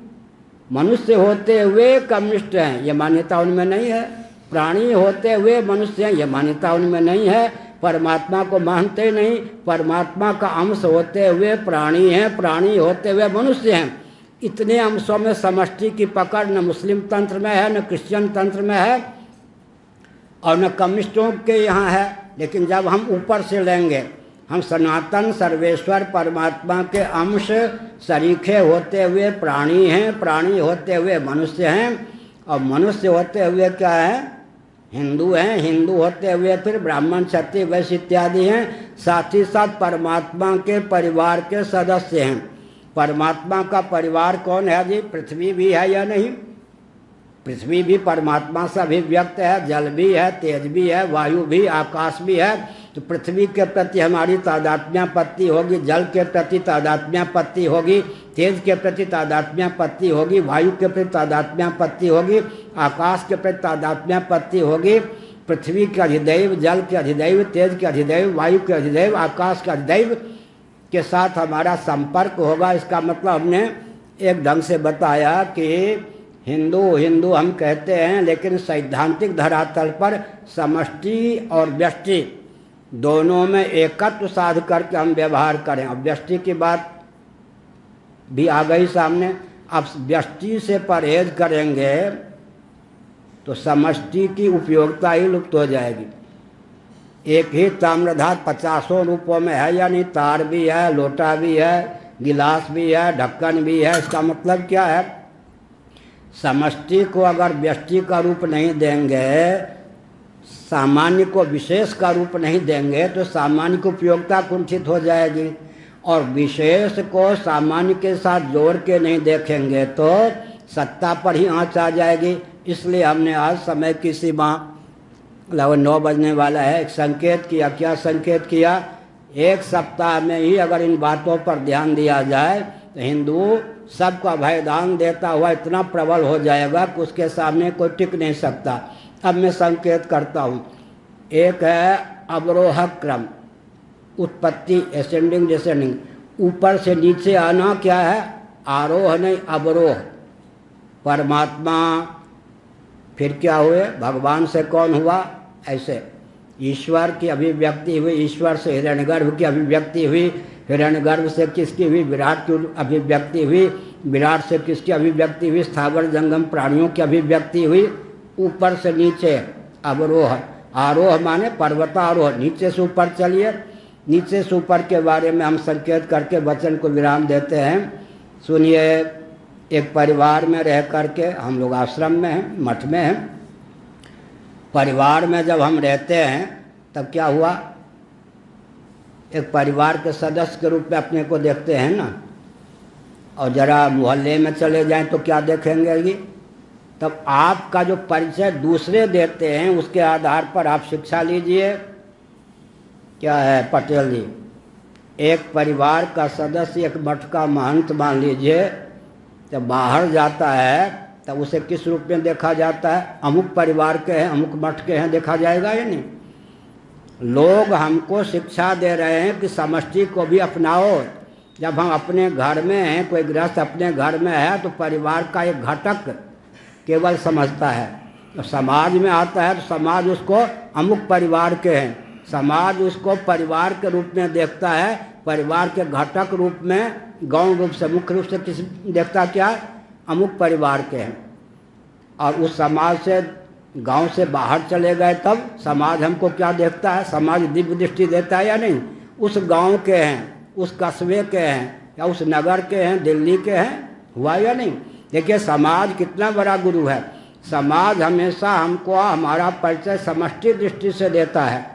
Speaker 1: मनुष्य होते हुए कम्युनिस्ट हैं, ये मान्यता उनमें नहीं है। प्राणी होते हुए मनुष्य हैं, ये मान्यता उनमें नहीं है। परमात्मा को मानते नहीं, परमात्मा का अंश होते हुए प्राणी हैं, प्राणी होते हुए मनुष्य हैं। इतने अंशों में समष्टि की पकड़ न मुस्लिम तंत्र में है, न क्रिश्चियन तंत्र में है, और न कम्युनिस्टों के यहाँ है। लेकिन जब हम ऊपर से लेंगे, हम सनातन सर्वेश्वर परमात्मा के अंश सरीखे होते हुए प्राणी हैं, प्राणी होते हुए मनुष्य हैं, और मनुष्य होते हुए क्या है? हिंदू हैं, हिंदू होते हुए फिर ब्राह्मण क्षत्रिय वैश्य इत्यादि हैं। साथ ही साथ परमात्मा के परिवार के सदस्य हैं। परमात्मा का परिवार कौन है जी? पृथ्वी भी है या नहीं? पृथ्वी भी परमात्मा से अभिव्यक्त है, जल भी है, तेज भी है, वायु भी, आकाश भी है। तो पृथ्वी के प्रति हमारी तादात्म्यापत्ति होगी, जल के प्रति तादात्म्यापत्ति होगी, तेज के प्रति तादात्म्यापत्ति होगी, वायु के प्रति तादात्म्यापत्ति होगी, आकाश के प्रति तादात्म्यापत्ति होगी। पृथ्वी के अधिदैव, जल के अधिदैव, तेज के अधिदैव, वायु के अधिदैव, आकाश के अधिदैव के साथ हमारा संपर्क होगा। इसका मतलब हमने एक ढंग से बताया कि हिंदू हम कहते हैं, लेकिन सैद्धांतिक धरातल पर समष्टि और व्यष्टि दोनों में एकत्व साध करके हम व्यवहार करें। अब व्यष्टि की बात भी आ गई सामने। अब व्यष्टि से परहेज करेंगे तो समष्टि की उपयोगिता ही लुप्त हो जाएगी। एक ही ताम्रधात 50 रूपों में है या नहीं? तार भी है, लोटा भी है, गिलास भी है, ढक्कन भी है। इसका मतलब क्या है? समष्टि को अगर व्यष्टि का रूप नहीं देंगे, सामान्य को विशेष का रूप नहीं देंगे, तो सामान्य की उपयोगिता कुंठित हो जाएगी, और विशेष को सामान्य के साथ जोड़ के नहीं देखेंगे तो सत्ता पर ही आँच आ जाएगी। इसलिए हमने आज समय की सीमा, लगभग 9 बजने वाला है, एक संकेत किया। क्या संकेत किया? एक सप्ताह में ही अगर इन बातों पर ध्यान दिया जाए तो हिंदू सबको अभयदान देता हुआ इतना प्रबल हो जाएगा कि उसके सामने कोई टिक नहीं सकता। अब मैं संकेत करता हूँ। एक है अवरोह क्रम, उत्पत्ति, असेंडिंग डिसेंडिंग, ऊपर से नीचे आना। क्या है? आरोह नहीं, अवरोह। परमात्मा, फिर क्या हुए? भगवान से कौन हुआ? ऐसे ईश्वर की अभिव्यक्ति हुई, ईश्वर से हिरण्यगर्भ की अभिव्यक्ति हुई, हिरण्यगर्भ से किसकी हुई? विराट की अभिव्यक्ति हुई, विराट से किसकी अभिव्यक्ति हुई? स्थावर जंगम प्राणियों की अभिव्यक्ति हुई। ऊपर से नीचे अवरोह। आरोह माने पर्वतारोह, नीचे से ऊपर चलिए। नीचे से ऊपर के बारे में हम संकेत करके वचन को विराम देते हैं। सुनिए, एक परिवार में रह करके, हम लोग आश्रम में हैं, मठ में हैं, परिवार में जब हम रहते हैं तब क्या हुआ? एक परिवार के सदस्य के रूप में अपने को देखते हैं ना। और जरा मोहल्ले में चले जाएं तो क्या देखेंगे जी? तब आपका जो परिचय दूसरे देते हैं उसके आधार पर आप शिक्षा लीजिए। क्या है पटेल जी? एक परिवार का सदस्य, एक मठ का महंत मान लीजिए, जब बाहर जाता है तब उसे किस रूप में देखा जाता है? अमुक परिवार के हैं, अमुक मठ के हैं, देखा जाएगा या नहीं? लोग हमको शिक्षा दे रहे हैं कि समष्टि को भी अपनाओ। जब हम अपने घर में हैं, कोई गृहस्थ अपने घर में है तो परिवार का एक घटक केवल समझता है। तो समाज में आता है तो समाज उसको अमुक परिवार के हैं, समाज उसको परिवार के रूप में देखता है। परिवार के घटक रूप में, गौण रूप से, मुख्य रूप से किस देखता? क्या? अमुक परिवार के हैं। और उस समाज से, गांव से बाहर चले गए तब समाज हमको क्या देखता है? समाज दिव्य दृष्टि देता है या नहीं? उस गांव के हैं, उस कस्बे के हैं, या उस नगर के हैं, दिल्ली के हैं, हुआ या नहीं? देखिए समाज कितना बड़ा गुरु है। समाज हमेशा हमको हमारा परिचय समष्टि दृष्टि से देता है।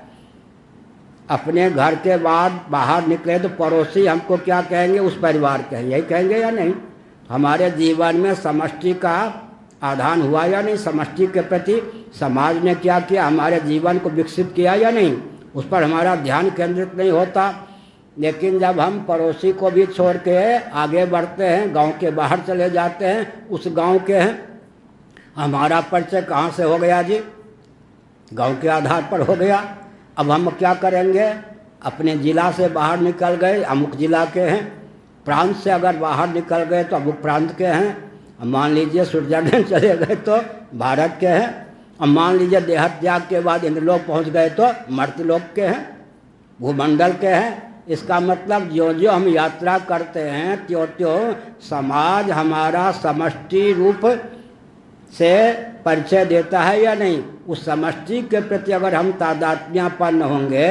Speaker 1: अपने घर के बाद बाहर निकले तो पड़ोसी हमको क्या कहेंगे? उस परिवार के हैं, यही कहेंगे या नहीं? हमारे जीवन में समष्टि का आधान हुआ या नहीं समष्टि के प्रति? समाज ने क्या किया, हमारे जीवन को विकसित किया या नहीं? उस पर हमारा ध्यान केंद्रित नहीं होता। लेकिन जब हम पड़ोसी को भी छोड़ के आगे बढ़ते हैं, गांव के बाहर चले जाते हैं, उस गांव के हैं, हमारा परिचय कहाँ से हो गया जी? गांव के आधार पर हो गया। अब हम क्या करेंगे? अपने जिला से बाहर निकल गए, अमुक जिला के हैं। प्रांत से अगर बाहर निकल गए तो अमुक प्रांत के हैं। अब मान लीजिए स्विट्जरलैंड चले गए तो भारत के हैं। अब मान लीजिए देह त्याग के बाद इंद्रलोक पहुंच गए तो मर्त्यलोक के हैं, भूमंडल के हैं। इसका मतलब जो जो हम यात्रा करते हैं त्यों त्यों समाज हमारा समष्टि रूप से परिचय देता है या नहीं? उस समष्टि के प्रति अगर हम तादात्म्यपन्न होंगे,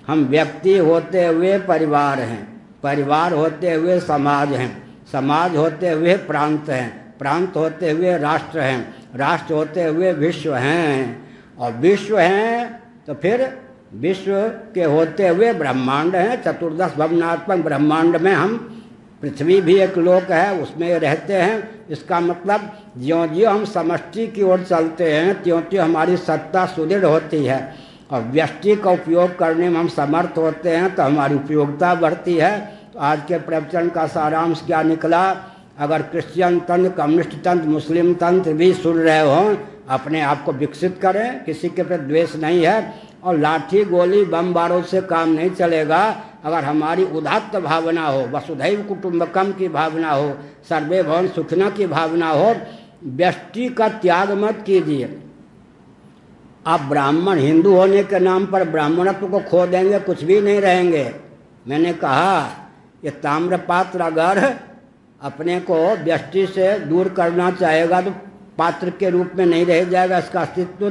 Speaker 1: हम व्यक्ति होते हुए परिवार हैं, परिवार होते हुए समाज हैं, समाज होते हुए प्रांत हैं, प्रांत होते हुए राष्ट्र हैं, राष्ट्र होते हुए विश्व हैं, और विश्व हैं तो फिर विश्व के होते हुए ब्रह्मांड हैं। चतुर्दश भवनात्मक ब्रह्मांड में हम, पृथ्वी भी एक लोक है, उसमें रहते हैं। इसका मतलब ज्यों ज्यों हम समष्टि की ओर चलते हैं त्यों त्यों हमारी सत्ता सुदृढ़ होती है, और व्यष्टि का उपयोग करने में हम समर्थ होते हैं तो हमारी उपयोगिता बढ़ती है। तो आज के प्रवचन का सारांश क्या निकला? अगर क्रिश्चियन तंत्र, कम्युनिस्ट तंत्र, मुस्लिम तंत्र भी सुन रहे हो, अपने आप को विकसित करें, किसी के प्रति द्वेष नहीं है। और लाठी गोली बम बारूद से काम नहीं चलेगा। अगर हमारी उदात्त भावना हो, वसुधैव कुटुंबकम की भावना हो, सर्वे भवन सुखिनः की भावना हो, व्यष्टि का त्याग मत कीजिए। आप ब्राह्मण हिंदू होने के नाम पर ब्राह्मणत्व को खो देंगे, कुछ भी नहीं रहेंगे। मैंने कहा ये ताम्रपात्र अगर अपने को व्यष्टि से दूर करना चाहेगा तो पात्र के रूप में नहीं रह जाएगा, इसका अस्तित्व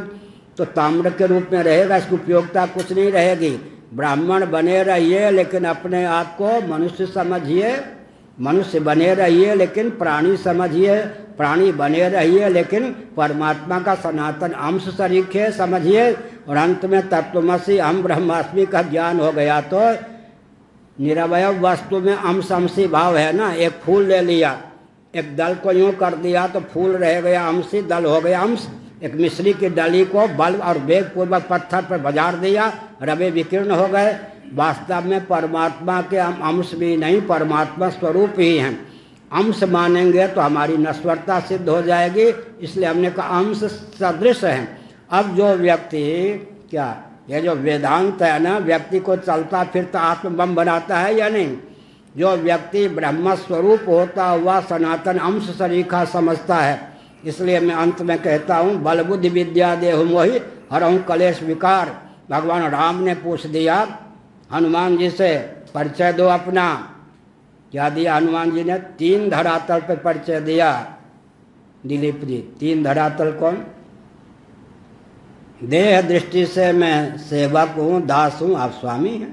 Speaker 1: तो ताम्र के रूप में रहेगा, इसकी उपयोगिता कुछ नहीं रहेगी। ब्राह्मण बने रहिए लेकिन अपने आप को मनुष्य समझिए, मनुष्य बने रहिए लेकिन प्राणी समझिए, प्राणी बने रहिए लेकिन परमात्मा का सनातन अंश सरीखे समझिए। और अंत में तत्वमसि अहम ब्रह्मास्मि का ज्ञान हो गया तो निरवय वस्तु में अंश अंशी भाव है ना। एक फूल ले लिया, एक दल को यूँ कर दिया तो फूल रह गया अंशी, दल हो गया अंश। एक मिश्री की डली को बल और वेग पूर्वक पत्थर पर बजार दिया, रवे विकीर्ण हो गए। वास्तव में परमात्मा के हम अंश भी नहीं, परमात्मा स्वरूप ही हैं। अंश मानेंगे तो हमारी नश्वरता सिद्ध हो जाएगी, इसलिए हमने कहा अंश सदृश हैं। अब जो व्यक्ति क्या, ये जो वेदांत है ना, व्यक्ति को चलता फिरता आत्मबम बनाता है या नहीं? जो व्यक्ति ब्रह्म स्वरूप होता हुआ सनातन अंश सरीखा समझता है, इसलिए मैं अंत में कहता हूँ बल बुद्धि विद्या देहु मोहि हरहु कलेश विकार। भगवान राम ने पूछ दिया हनुमान जी से, परिचय दो अपना। क्या दिया हनुमान जी ने? 3 धरातल पर परिचय दिया दिलीप जी। 3 धरातल कौन? देह दृष्टि से मैं सेवक हूँ, दास हूँ, आप स्वामी हैं।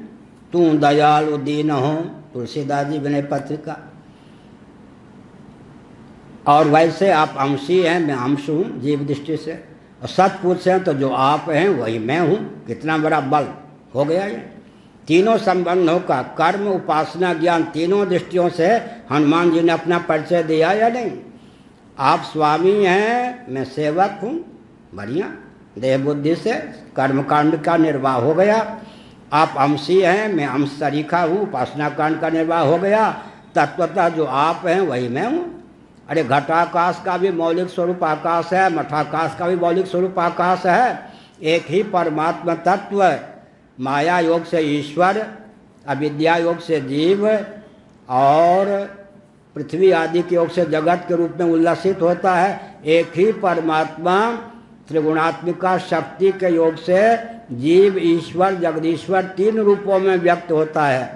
Speaker 1: तू दयालु दीन हो, तुलसीदास जी विनय पत्रिका। और वैसे आप अंशी हैं, मैं अंश हूँ जीव दृष्टि से। और सच पूछें तो जो आप हैं वही मैं हूँ। कितना बड़ा बल हो गया ये। तीनों संबंधों का, कर्म, उपासना, ज्ञान, तीनों दृष्टियों से हनुमान जी ने अपना परिचय दिया या नहीं? आप स्वामी हैं, मैं सेवक हूँ, बढ़िया। देह बुद्धि से कर्मकांड का निर्वाह हो गया। आप अंशी हैं, मैं अंश सरीखा हूँ, उपासना कांड का निर्वाह हो गया। तत्वतः जो आप हैं वही मैं हूँ। अरे घटाकाश का भी मौलिक स्वरूप आकाश है, मठाकाश का भी मौलिक स्वरूप आकाश है। एक ही परमात्मा तत्व माया योग से ईश्वर, अविद्या योग से जीव और पृथ्वी आदि के योग से जगत के रूप में उल्लसित होता है। एक ही परमात्मा त्रिगुणात्मिका शक्ति के योग से जीव, ईश्वर, जगदीश्वर 3 रूपों में व्यक्त होता है।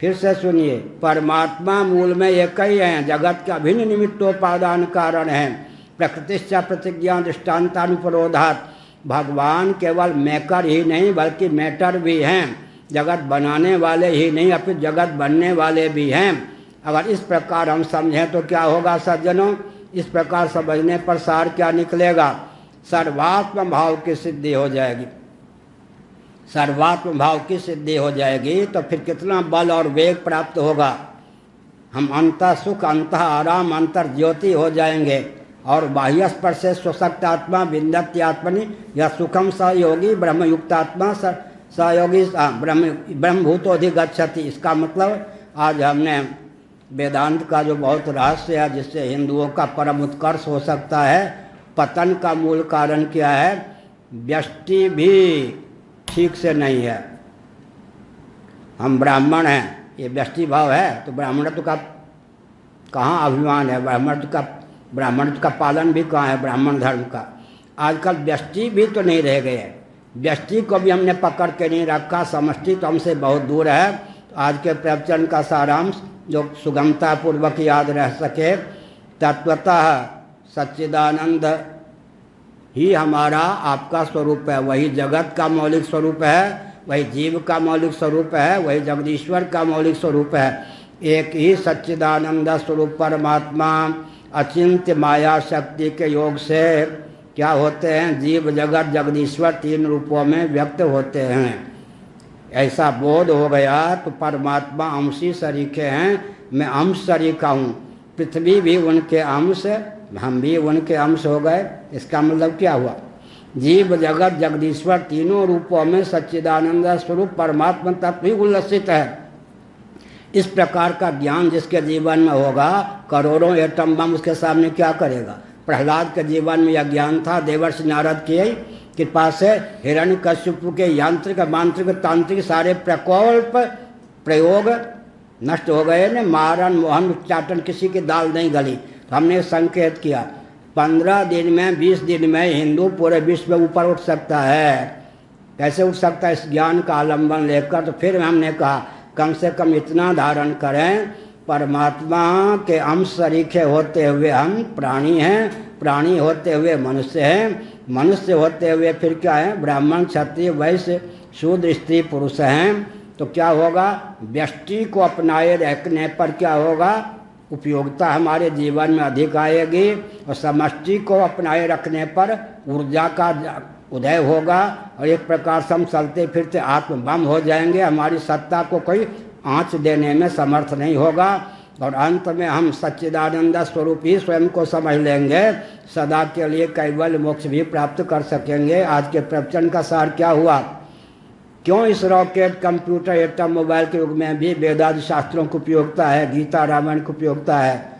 Speaker 1: फिर से सुनिए, परमात्मा मूल में एक ही है, जगत के अभिन्न निमित्तोपादान कारण है। प्रकृतिश्च प्रतिज्ञा दृष्टान्तानुपरोधात्। भगवान केवल मेकर ही नहीं बल्कि मैटर भी हैं, जगत बनाने वाले ही नहीं अपितु जगत बनने वाले भी हैं। अगर इस प्रकार हम समझें तो क्या होगा सज्जनों? इस प्रकार समझने पर सार क्या निकलेगा? सर्वात्म भाव की सिद्धि हो जाएगी। सर्वात्म भाव की सिद्धि हो जाएगी तो फिर कितना बल और वेग प्राप्त होगा। हम अंतः सुख, अंतः आराम, अंतर ज्योति हो जाएंगे। और बाह्य स्पर्श से स्वशक्त आत्मा विन्दत्ति आत्मनि या सुखम स योगी ब्रह्मयुक्त आत्मा स योगी ब्रह्मभूतोधिगच्छति। इसका मतलब आज हमने वेदांत का जो बहुत रहस्य है जिससे हिंदुओं का परम उत्कर्ष हो सकता है, पतन का मूल कारण क्या है? व्यष्टि भी ठीक से नहीं है। हम ब्राह्मण हैं, ये व्यष्टि भाव है तो ब्राह्मणत्व का कहाँ अभिमान है? ब्राह्मणत्व का पालन भी कहाँ है ब्राह्मण धर्म का? आजकल व्यष्टि भी तो नहीं रह गए, व्यष्टि को भी हमने पकड़ के नहीं रखा, समष्टि तो हमसे बहुत दूर है। तो आज के प्रवचन का सारांश जो सुगमता पूर्वक याद रह सके, तत्वतः सच्चिदानंद ही हमारा आपका स्वरूप है, वही जगत का मौलिक स्वरूप है, वही जीव का मौलिक स्वरूप है, वही जगदीश्वर का मौलिक स्वरूप है। एक ही सच्चिदानंद स्वरूप परमात्मा अचिंत्य माया शक्ति के योग से क्या होते हैं? जीव जगत जगदीश्वर तीन रूपों में व्यक्त होते हैं। ऐसा बोध हो गया तो परमात्मा अंशी सरीखे हैं, मैं अंश सरीका हूँ, पृथ्वी भी उनके अंश, हम भी उनके अंश हो गए। इसका मतलब क्या हुआ? जीव जगत जगदीश्वर तीनों रूपों में सच्चिदानंद स्वरूप परमात्मा तत्व ही उल्लसित है। इस प्रकार का ज्ञान जिसके जीवन में होगा, करोड़ों एटम बम उसके सामने क्या करेगा? प्रहलाद के जीवन में यह ज्ञान था, देवर्षि नारद की कृपा से हिरण्यकश्यप के यांत्रिक मांत्रिक तांत्रिक सारे प्रकल्प प्रयोग नष्ट हो गए ने। मारन मोहन उच्चाटन किसी की दाल नहीं गली। तो हमने संकेत किया 15 दिन में 20 दिन में हिंदू पूरे विश्व में ऊपर उठ सकता है। कैसे उठ सकता है? इस ज्ञान का आलम्बन लेकर। तो फिर हमने कहा कम से कम इतना धारण करें, परमात्मा के अंश सरीखे होते हुए हम प्राणी हैं, प्राणी होते हुए मनुष्य हैं, मनुष्य होते हुए फिर क्या है? ब्राह्मण क्षत्रिय वैश्य शूद्र स्त्री पुरुष हैं। तो क्या होगा? व्यष्टि को अपनाए रखने पर क्या होगा? उपयोगिता हमारे जीवन में अधिक आएगी, और समष्टि को अपनाए रखने पर ऊर्जा का उदय होगा, और एक प्रकार से हम चलते फिरते आत्मबम हो जाएंगे। हमारी सत्ता को कोई आँच देने में समर्थ नहीं होगा, और अंत में हम सच्चिदानंद स्वरूप ही स्वयं को समझ लेंगे। सदा के लिए कैवल्य मोक्ष भी प्राप्त कर सकेंगे। आज के प्रवचन का सार क्या हुआ? क्यों इस रॉकेट कंप्यूटर एटम मोबाइल के युग में भी वेदादि शास्त्रों की उपयोगिता है, गीता रामायण की उपयोगिता है।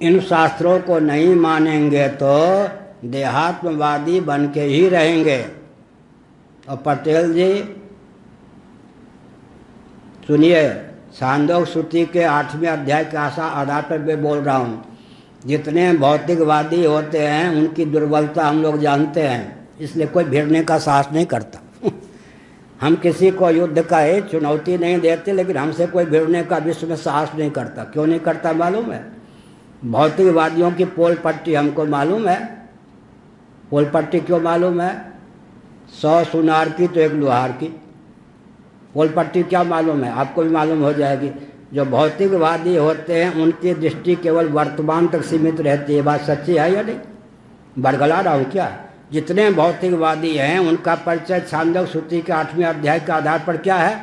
Speaker 1: इन शास्त्रों को नहीं मानेंगे तो देहात्मवादी बन के ही रहेंगे। और पटेल जी सुनिए, छांदोग्य श्रुति के 8वें अध्याय के आधार पर मैं बोल रहा हूँ। जितने भौतिकवादी होते हैं उनकी दुर्बलता हम लोग जानते हैं, इसलिए कोई भिड़ने का साहस नहीं करता। हम किसी को युद्ध का चुनौती नहीं देते, लेकिन हमसे कोई भिड़ने का विश्व में साहस नहीं करता। क्यों नहीं करता मालूम है? भौतिकवादियों की पोल पट्टी हमको मालूम है। पोल पट्टी क्यों मालूम है? 100 सुनार की तो एक लोहार की। पोल पट्टी क्या मालूम है? आपको भी मालूम हो जाएगी। जो भौतिकवादी होते हैं उनकी दृष्टि केवल वर्तमान तक सीमित रहती है। बात सच्ची है या नहीं? बरगला रहा हूँ क्या? जितने भौतिकवादी हैं उनका परिचय छांदोग्य श्रुति के 8वें अध्याय के आधार पर क्या है?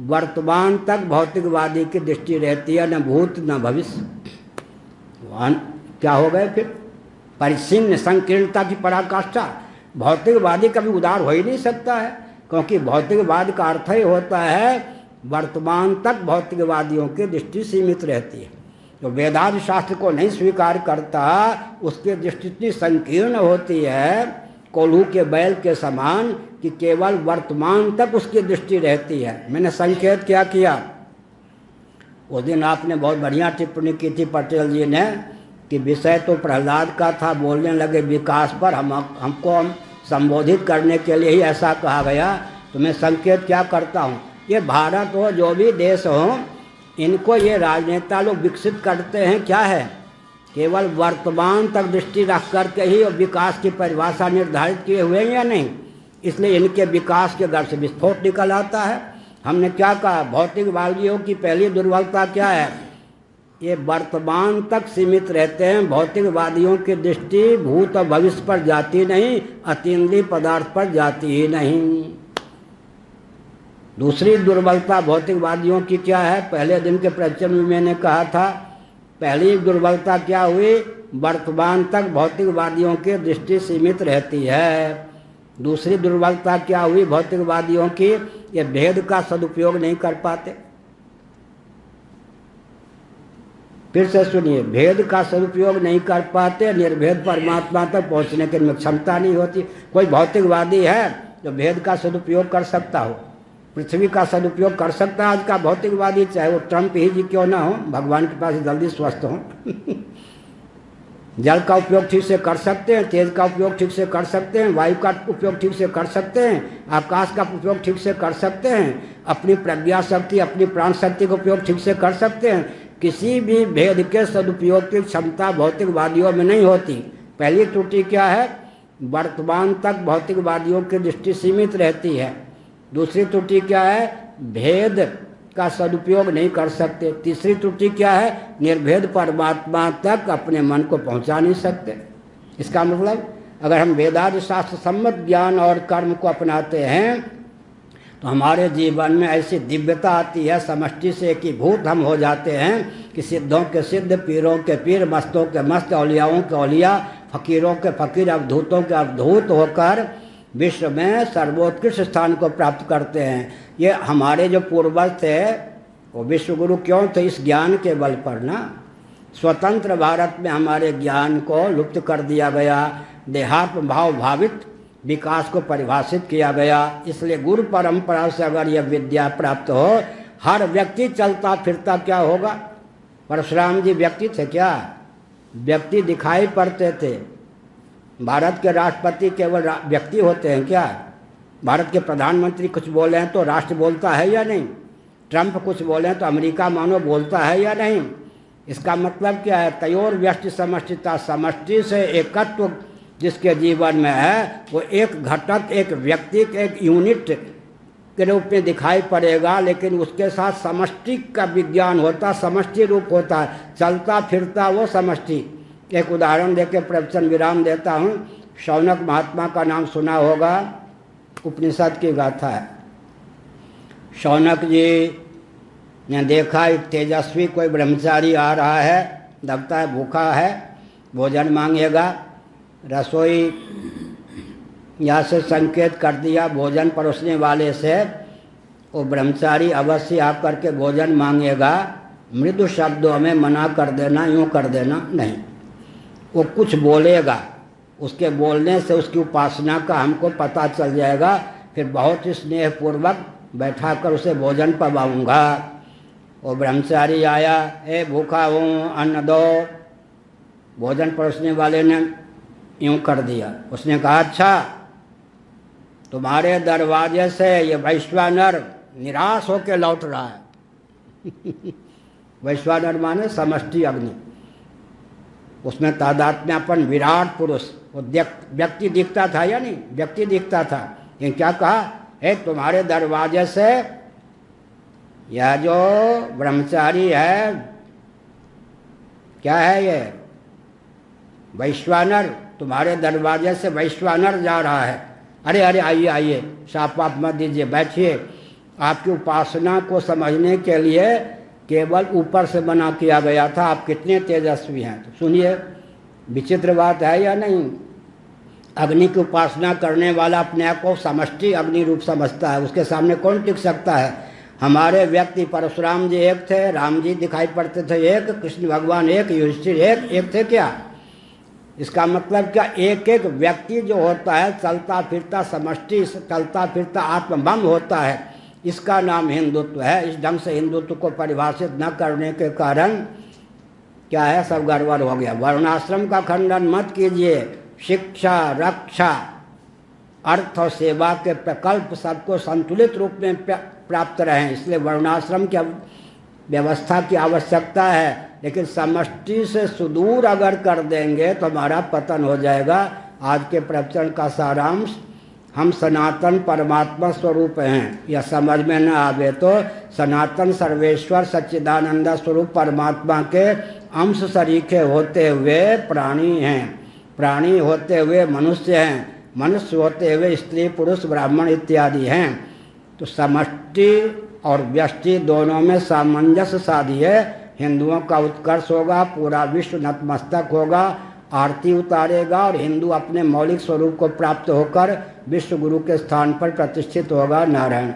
Speaker 1: वर्तमान तक भौतिकवादी की दृष्टि रहती है, न भूत न भविष्य। क्या हो गए फिर? परिच्छिन्न संकीर्णता की पराकाष्ठा। भौतिकवादी कभी उदार हो ही नहीं सकता है, क्योंकि भौतिकवाद का अर्थ ही होता है वर्तमान तक भौतिकवादियों की दृष्टि सीमित रहती है। जो वेदांत शास्त्र को नहीं स्वीकार करता उसकी दृष्टि इतनी संकीर्ण होती है, कोल्हू के बैल के समान, कि केवल वर्तमान तक उसकी दृष्टि रहती है। मैंने संकेत क्या किया? उस दिन आपने बहुत बढ़िया टिप्पणी की थी पटेल जी ने, कि विषय तो प्रहलाद का था, बोलने लगे विकास पर, हमको संबोधित करने के लिए ही ऐसा कहा गया। तो मैं संकेत क्या करता हूँ? ये भारत हो, जो भी देश हो, इनको ये राजनेता लोग विकसित करते हैं क्या है? केवल वर्तमान तक दृष्टि रख करके ही विकास की परिभाषा निर्धारित किए हुए हैं या नहीं? इसलिए इनके विकास के घर से विस्फोट निकल आता है। हमने क्या कहा? भौतिकवादियों की पहली दुर्बलता क्या है? ये वर्तमान तक सीमित रहते हैं। भौतिकवादियों की दृष्टि भूत और भविष्य पर जाती नहीं, अतीन्द्रिय पदार्थ पर जाती ही नहीं। दूसरी दुर्बलता भौतिकवादियों की क्या है? पहले दिन के प्रवचन में मैंने कहा था पहली दुर्बलता क्या हुई, वर्तमान तक भौतिकवादियों की दृष्टि सीमित रहती है। दूसरी दुर्बलता क्या हुई भौतिकवादियों की, ये भेद का सदुपयोग नहीं कर पाते। फिर से सुनिए, भेद का सदुपयोग नहीं कर पाते, निर्भेद परमात्मा तक पहुंचने की इनमें क्षमता नहीं होती। कोई भौतिकवादी है जो भेद का सदुपयोग कर सकता हो, पृथ्वी का सदुपयोग कर सकता है आज का भौतिकवादी, चाहे वो ट्रंप ही जी क्यों ना हो, भगवान के पास जल्दी स्वस्थ हो। जल का उपयोग ठीक से कर सकते हैं, तेज का उपयोग ठीक से कर सकते हैं, वायु का उपयोग ठीक से कर सकते हैं, आकाश का उपयोग ठीक से कर सकते हैं, अपनी प्रज्ञा शक्ति, अपनी प्राण शक्ति का उपयोग ठीक से कर सकते हैं। किसी भी भेद के सदुपयोग की क्षमता भौतिकवादियों में नहीं होती। पहली त्रुटि क्या है, वर्तमान तक भौतिकवादियों की दृष्टि सीमित रहती है। दूसरी त्रुटि क्या है, भेद का सदुपयोग नहीं कर सकते। तीसरी त्रुटि क्या है, निर्भेद परमात्मा तक अपने मन को पहुंचा नहीं सकते। इसका मतलब अगर हम वेदांत शास्त्र सम्मत ज्ञान और कर्म को अपनाते हैं तो हमारे जीवन में ऐसी दिव्यता आती है, समष्टि से एकीभूत हम हो जाते हैं कि सिद्धों के सिद्ध, पीरों के पीर, मस्तों के मस्त, औलियाओं के औलिया, फकीरों के फकीर, अवधूतों के अवधूत होकर विश्व में सर्वोत्कृष्ट स्थान को प्राप्त करते हैं। ये हमारे जो पूर्वज थे वो विश्वगुरु क्यों थे, इस ज्ञान के बल पर ना। स्वतंत्र भारत में हमारे ज्ञान को लुप्त कर दिया गया, देहात्म भाव भावित विकास को परिभाषित किया गया। इसलिए गुरु परंपरा से अगर यह विद्या प्राप्त हो, हर व्यक्ति चलता फिरता क्या होगा। परशुराम जी व्यक्ति थे क्या, व्यक्ति दिखाई पड़ते थे। भारत के राष्ट्रपति केवल व्यक्ति होते हैं क्या, भारत के प्रधानमंत्री कुछ बोले हैं तो राष्ट्र बोलता है या नहीं, ट्रंप कुछ बोले हैं तो अमेरिका मानो बोलता है या नहीं। इसका मतलब क्या है, तयोर व्यष्टि समष्टिता, समष्टि से एकत्व जिसके जीवन में है वो एक घटक, एक व्यक्ति, एक यूनिट के रूप में दिखाई पड़ेगा, लेकिन उसके साथ समष्टि का विज्ञान होता, समष्टि रूप होता है, चलता फिरता वो समष्टि। एक उदाहरण देके प्रवचन विराम देता हूँ। शौनक महात्मा का नाम सुना होगा, उपनिषद की गाथा है। शौनक जी ने देखा एक तेजस्वी कोई ब्रह्मचारी आ रहा है, लगता है भूखा है, भोजन मांगेगा। रसोई यहाँ से संकेत कर दिया भोजन परोसने वाले से, वो ब्रह्मचारी अवश्य आकर के भोजन मांगेगा। मृदु शब्दों में मना कर देना, यूँ कर देना नहीं, वो कुछ बोलेगा, उसके बोलने से उसकी उपासना का हमको पता चल जाएगा। फिर बहुत ही स्नेहपूर्वक बैठाकर उसे भोजन पवाऊँगा। वो ब्रह्मचारी आया, ए भूखा हूँ, अन्न दो। भोजन परोसने वाले ने यूँ कर दिया। उसने कहा, अच्छा तुम्हारे दरवाजे से ये वैश्वानर निराश होकर लौट रहा है। वैश्वानर माने समष्टि अग्नि, उसमें तादात्म्यपन विराट पुरुष, वो व्यक्ति दिखता था या नहीं, व्यक्ति दिखता था। लेकिन क्या कहा, है तुम्हारे दरवाजे से यह जो ब्रह्मचारी है, क्या है ये वैश्वानर, तुम्हारे दरवाजे से वैश्वानर जा रहा है। अरे अरे आइए आइए, साफ वाप मत दीजिए, बैठिए। आपकी उपासना को समझने के लिए केवल ऊपर से मना किया गया था, आप कितने तेजस्वी हैं। तो सुनिए, विचित्र बात है या नहीं। अग्नि की उपासना करने वाला अपने आप को समष्टि अग्नि रूप समझता है, उसके सामने कौन टिक सकता है। हमारे व्यक्ति परशुराम जी एक थे, राम जी दिखाई पड़ते थे एक, कृष्ण भगवान एक, युधिष्ठिर एक थे क्या। इसका मतलब क्या, एक एक व्यक्ति जो होता है चलता फिरता समष्टि, चलता फिरता आत्मबम होता है। इसका नाम हिंदुत्व है। इस ढंग से हिंदुत्व को परिभाषित न करने के कारण क्या है, सब गड़बड़ हो गया। वर्णाश्रम का खंडन मत कीजिए। शिक्षा, रक्षा, अर्थ और सेवा के प्रकल्प सबको संतुलित रूप में प्राप्त रहें, इसलिए वर्णाश्रम की व्यवस्था की आवश्यकता है। लेकिन समष्टि से सुदूर अगर कर देंगे तो हमारा पतन हो जाएगा। आज के प्रवचन का सारांश, हम सनातन परमात्मा स्वरूप हैं, यह समझ में न आवे तो सनातन सर्वेश्वर सच्चिदानंद स्वरूप परमात्मा के अंश सरीखे होते हुए प्राणी हैं, प्राणी होते हुए मनुष्य हैं, मनुष्य होते हुए स्त्री पुरुष ब्राह्मण इत्यादि हैं। तो समष्टि और व्यष्टि दोनों में सामंजस्य साधिए, हिंदुओं का उत्कर्ष होगा, पूरा विश्व नतमस्तक होगा, आरती उतारेगा और हिंदू अपने मौलिक स्वरूप को प्राप्त होकर विश्व गुरु के स्थान पर प्रतिष्ठित होगा। नारायण।